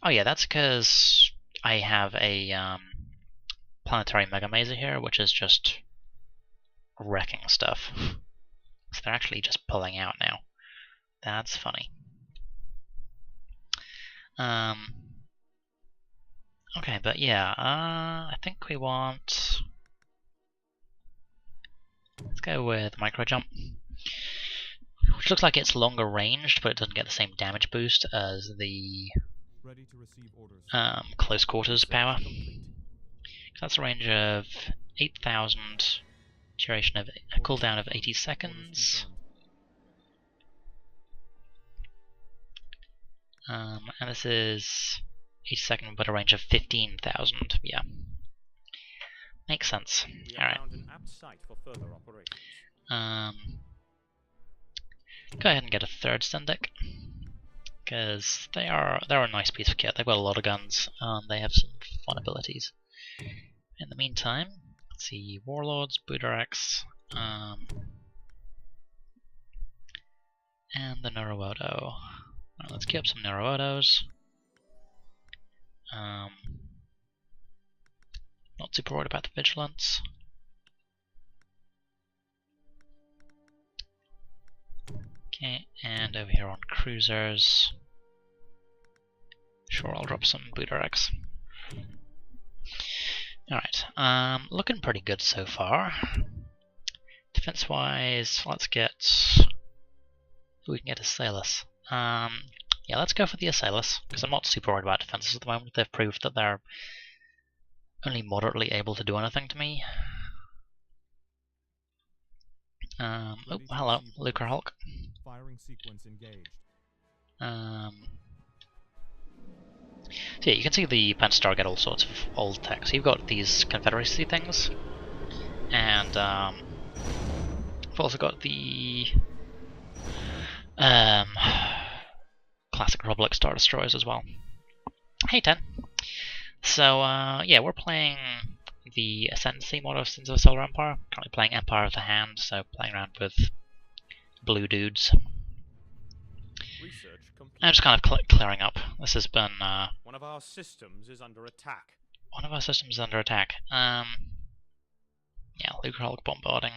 [SPEAKER 1] Oh yeah, that's because I have a planetary mega maser here, which is just wrecking stuff. So they're actually just pulling out now. That's funny. Okay, but yeah, I think we want. Let's go with micro jump, which looks like it's longer ranged, but it doesn't get the same damage boost as the
[SPEAKER 2] Ready to receive orders.
[SPEAKER 1] close quarters power. So that's a range of 8,000, duration of a cooldown of 80 seconds. And this is 80 seconds, but a range of 15,000. Yeah, makes sense. All right. Go ahead and get a third Syndic, because they're a nice piece of kit. They've got a lot of guns, and they have some fun abilities. In the meantime, let's see, Warlords, Booterex, and the Neurowodo. Let's get up some Neurowodos. Not super worried about the Vigilance. Okay, and over here on Cruisers, sure, I'll drop some Booterex. Alright, looking pretty good so far. Defense-wise, let's get... we can get Assailus. Yeah, let's go for the Assailus, because I'm not super worried about defenses at the moment. They've proved that they're only moderately able to do anything to me. Oh, hello, Lucre Hulk.
[SPEAKER 2] Firing sequence engaged.
[SPEAKER 1] So yeah, you can see the Pentastar get all sorts of old tech. So you've got these Confederacy things, and I've also got the classic Republic Star Destroyers as well. Hey, 10. So yeah, we're playing the Ascendancy mod of Sins of the Solar Empire. Currently playing Empire of the Hand, so playing around with blue dudes. I'm just kind of clearing up. This has been
[SPEAKER 2] one of our systems is under attack.
[SPEAKER 1] One of our systems is under attack. Yeah, Lucre Hulk bombarding.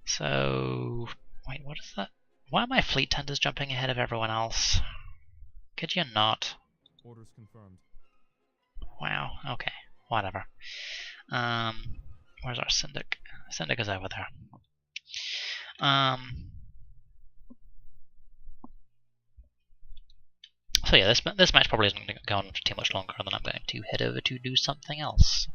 [SPEAKER 1] So wait, what is that? Why are my fleet tenders jumping ahead of everyone else? Could you not?
[SPEAKER 2] Orders confirmed.
[SPEAKER 1] Wow, okay, whatever. Where's our Syndic? Syndic is over there. So yeah, this match probably isn't going to go on for too much longer, and then I'm going to head over to do something else.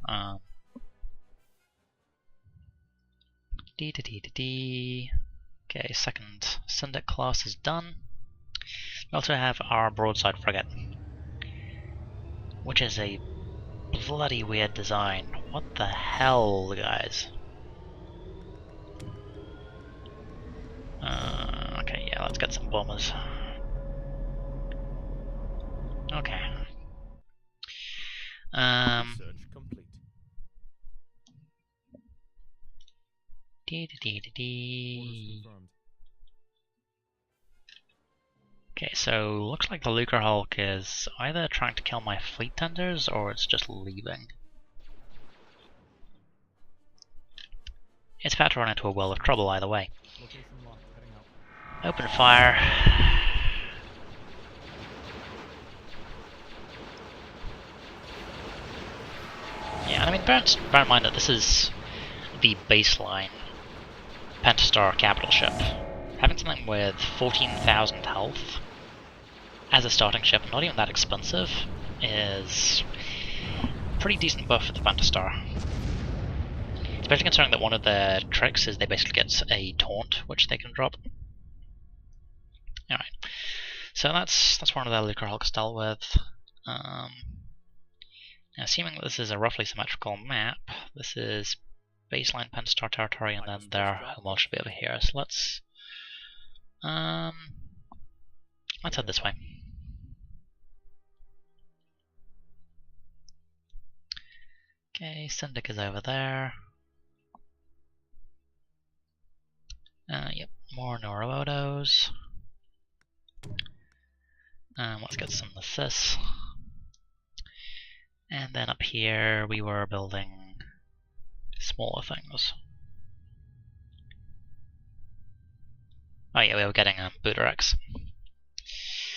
[SPEAKER 1] Okay, second Syndic class is done. We also have our broadside frigate, which is a bloody weird design. What the hell, guys? Okay, yeah, let's get some bombers. Okay.
[SPEAKER 2] Research complete.
[SPEAKER 1] Okay, so looks like the Lucre Hulk is either trying to kill my fleet tenders or it's just leaving. It's about to run into a world of trouble either way. Open fire. Yeah, I mean, bear in mind that this is the baseline Pentastar capital ship. Having something with 14,000 health as a starting ship, not even that expensive, is a pretty decent buff for the Pentastar. Especially considering that one of their tricks is they basically get a taunt, which they can drop. Alright, so that's one of their Lucre Hulks dealt with. Now, assuming that this is a roughly symmetrical map, this is baseline Pentastar territory, and then their home world should be over here. So let's head this way. Okay, Syndic is over there. Yep, more Neurowodos. Let's get some assists. And then up here we were building smaller things. Oh yeah, we were getting Booterex.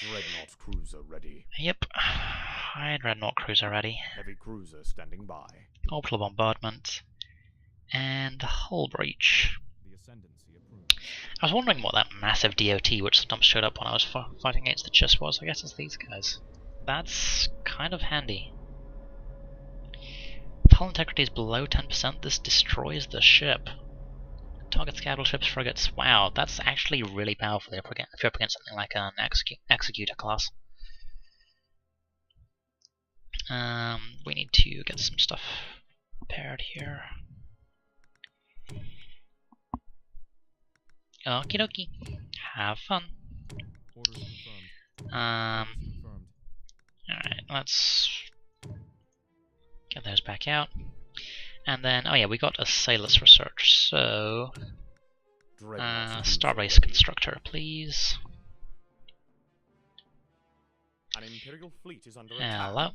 [SPEAKER 2] Dreadnought cruiser ready.
[SPEAKER 1] Yep. High Dreadnought cruiser ready.
[SPEAKER 2] Heavy cruiser standing by.
[SPEAKER 1] Orbital bombardment. And hull breach.
[SPEAKER 2] The Ascendancy approved.
[SPEAKER 1] I was wondering what that massive DOT which sometimes showed up when I was fighting against the Chiss was. I guess it's these guys. That's kind of handy. If hull integrity is below 10%, this destroys the ship. Targets battleships, frigates. Wow, that's actually really powerful if you're up against something like an executor class. We need to get some stuff prepared here. Okie dokie. Have fun.
[SPEAKER 2] Orders confirmed. Confirmed.
[SPEAKER 1] Alright, let's get those back out. And then, oh yeah, we got a Sailus research, so Starbase constructor, please.
[SPEAKER 2] An Imperial fleet is under attack.
[SPEAKER 1] Hello.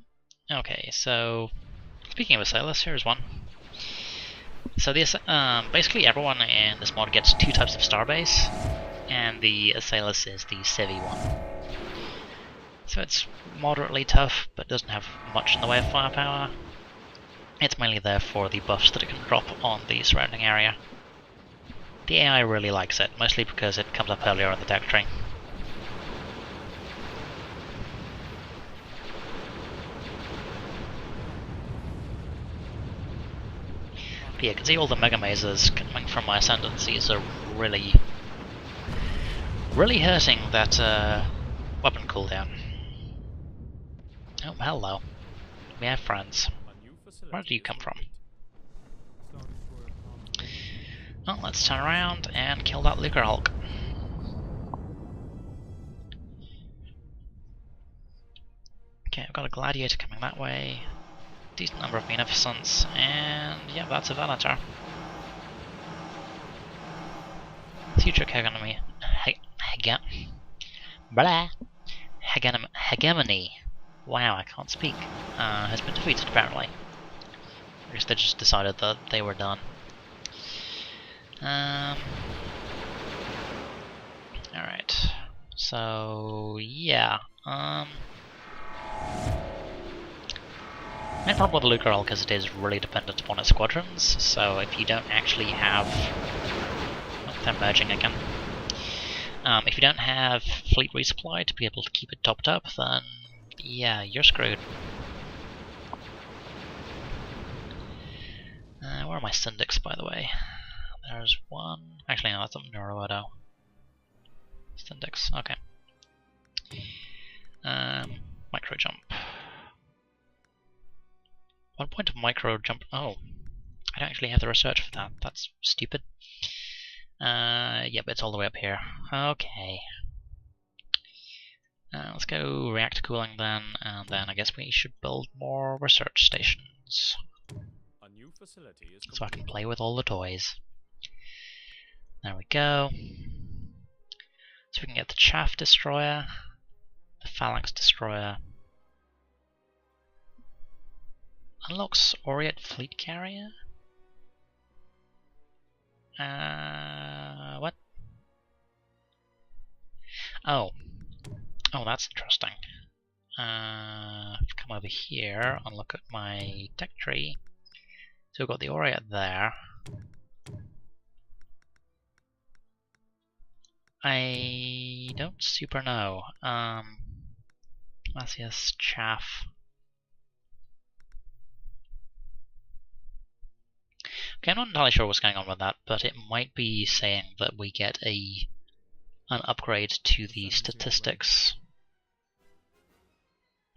[SPEAKER 1] Okay, so speaking of a Sailus, here's one. So this, basically everyone in this mod gets two types of Starbase, and the Sailus is the Civi one. So it's moderately tough, but doesn't have much in the way of firepower. It's mainly there for the buffs that it can drop on the surrounding area. The AI really likes it, mostly because it comes up earlier in the deck tree. But yeah, you can see all the Mega Mazes coming from my Ascendancies are really hurting that weapon cooldown. Oh, hello. We have friends. Where do you come from? Well, let's turn around and kill that Lucre Hulk. Okay, I've got a Gladiator coming that way. Decent number of Beneficents, and yeah, that's a Venator. Future hegemony. Wow, I can't speak. Has been defeated apparently. I guess they just decided that they were done. Alright. So yeah. Main problem with the Lucre Hulk is it is really dependent upon its squadrons, so if you don't actually have... Oh, they're merging again. If you don't have fleet resupply to be able to keep it topped up, then yeah, you're screwed. Where are my syndics, by the way? There's one... Actually, no, that's up Neurodo. Syndics, okay. Micro jump. 1 point of micro jump... Oh, I don't actually have the research for that. That's stupid. Yep, it's all the way up here. Okay. Let's go reactor cooling then, and then I guess we should build more research stations.
[SPEAKER 2] A new facility is
[SPEAKER 1] so I can play with all the toys. There we go. So we can get the Chaff Destroyer, the Phalanx Destroyer. Unlocks Oriate Fleet Carrier? What? Oh, that's interesting. Come over here and look at my tech tree. So we've got the Oriate there. I don't super know. Matthias Chaff. Okay, I'm not entirely sure what's going on with that, but it might be saying that we get an upgrade to the statistics.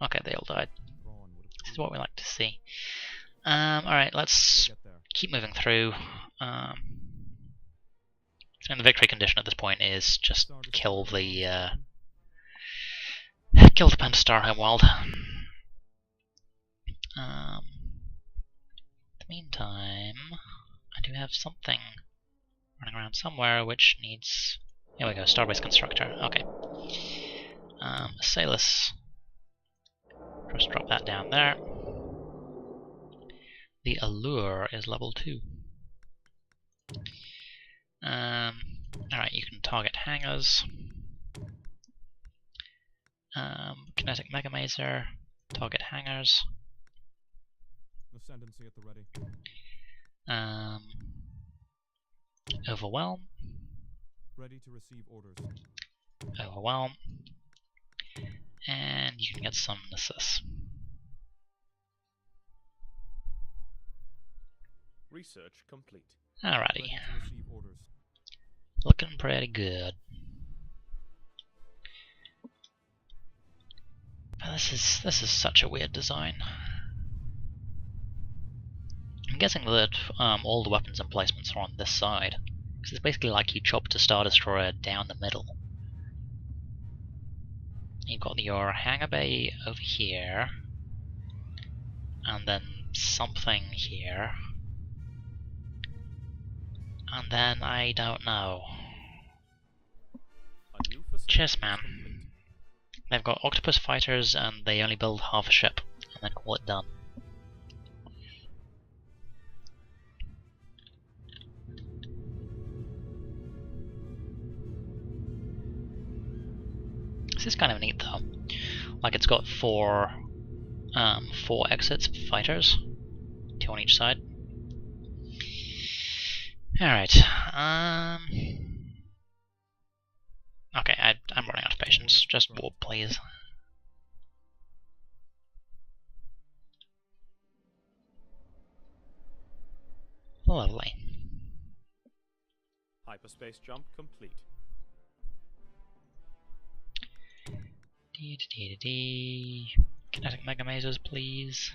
[SPEAKER 1] Okay, they all died. This is what we like to see. Alright, let's keep moving through. And the victory condition at this point is just kill the Pentastar homeworld. In the meantime, I do have something running around somewhere which needs... Here we go, Starbase Constructor. Okay. Salus. Just drop that down there. The Allure is level 2. Alright, you can target hangars. Kinetic Mega Mazer, target hangars.
[SPEAKER 2] Ascendancy at the ready.
[SPEAKER 1] Overwhelm.
[SPEAKER 2] Ready to receive orders.
[SPEAKER 1] Overwhelm. And you can get some assists.
[SPEAKER 2] Research complete.
[SPEAKER 1] Alrighty.
[SPEAKER 2] Ready to receive orders.
[SPEAKER 1] Looking pretty good. But this is such a weird design. I'm guessing that all the weapons and placements are on this side, because it's basically like you chopped a Star Destroyer down the middle. You've got your hangar bay over here, and then something here, and then I don't know. Cheers, man. They've got octopus fighters and they only build half a ship, and then call it done. This is kind of neat though. Like it's got four exits of fighters, 2 on each side. Alright. Okay, I'm running out of patience. Just warp, please. Lovely.
[SPEAKER 2] Hyperspace jump complete.
[SPEAKER 1] Kinetic Mega Mazers, please.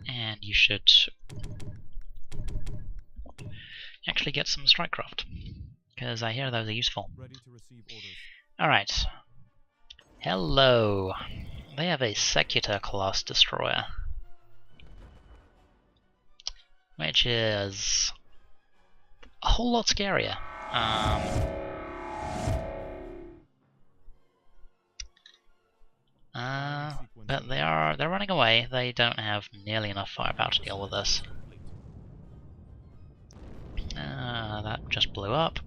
[SPEAKER 1] And you should actually get some Strikecraft, because I hear those are useful.
[SPEAKER 2] Ready to receive orders.
[SPEAKER 1] Alright. Hello. They have a Secutor class destroyer, which is a whole lot scarier. But they're running away. They don't have nearly enough firepower to deal with this. That just blew up.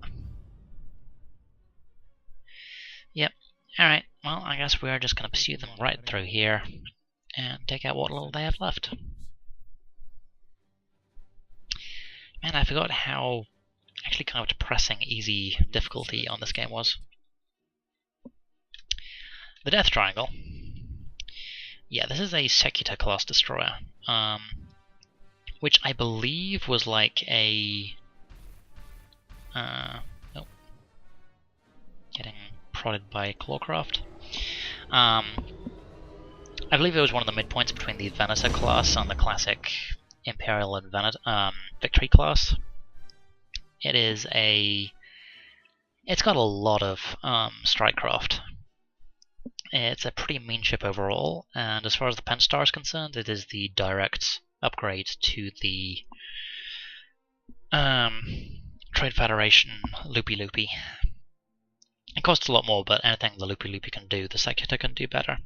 [SPEAKER 1] Yep. Alright, well, I guess we're just going to pursue them right through here and take out what little they have left. Man, I forgot how actually kind of depressing easy difficulty on this game was. The Death Triangle. Yeah, this is a Secutor class destroyer, which I believe was like a... oh. Getting prodded by Clawcraft. I believe it was one of the midpoints between the Venator class and the classic Imperial and Victory class. It is a... It's got a lot of Strikecraft. It's a pretty mean ship overall, and as far as the Penstar is concerned, it is the direct upgrade to the Trade Federation Loopy Loopy. It costs a lot more, but anything the Loopy Loopy can do, the Secutor can do better.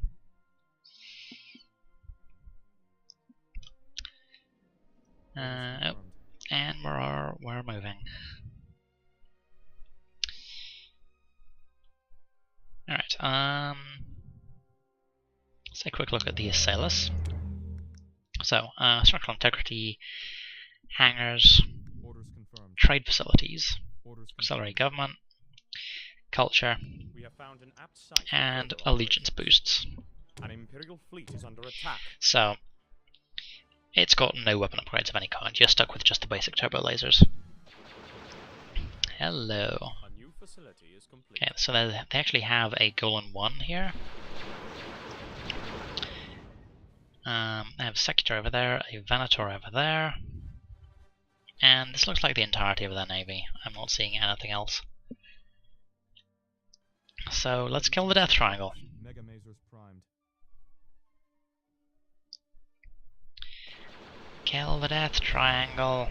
[SPEAKER 1] Oh, and we're moving. Alright, let's take a quick look at the Assailers. So, structural integrity, hangars, trade facilities, auxiliary government, culture, and allegiance boosts.
[SPEAKER 2] An Imperial fleet is under attack.
[SPEAKER 1] So, it's got no weapon upgrades of any kind. You're stuck with just the basic turbo lasers. Hello.
[SPEAKER 2] A new facility is complete.
[SPEAKER 1] Okay, so they actually have a Golan 1 here. They have a Secutor over there, a Venator over there. And this looks like the entirety of their navy. I'm not seeing anything else. So let's kill the Death Triangle.
[SPEAKER 2] Mega Mazers primed.
[SPEAKER 1] Kill the Death Triangle.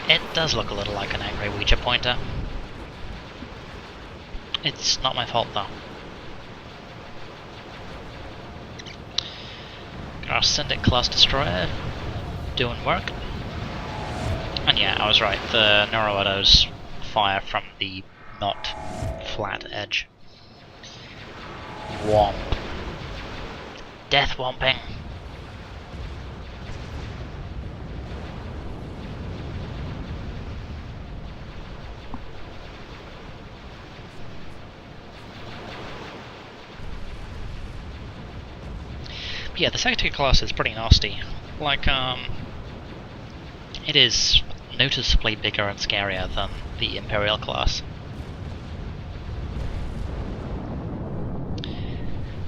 [SPEAKER 1] It does look a little like an angry Ouija pointer. It's not my fault though. Our Syndic class destroyer doing work. And yeah, I was right, the Neuroautos fire from the not flat edge. Womp. Death womping. But yeah, the Secretary class is pretty nasty. Like, it is noticeably bigger and scarier than the Imperial class.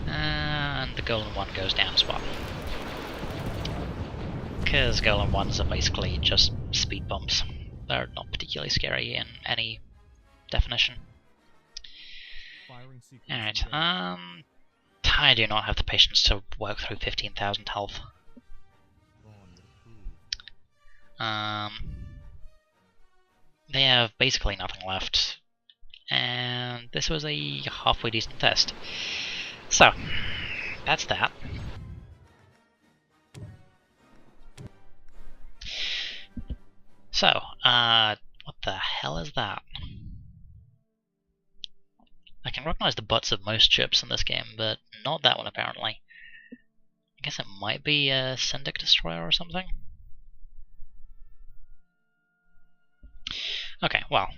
[SPEAKER 1] And the Golem 1 goes down as well. Because Golem 1s are basically just speed bumps. They're not particularly scary in any definition. Alright, I do not have the patience to work through 15,000 health. They have basically nothing left. And this was a halfway decent test. So, that's that. So, what the hell is that? I can recognize the butts of most ships in this game, but not that one apparently. I guess it might be a Syndic destroyer or something? Okay, well.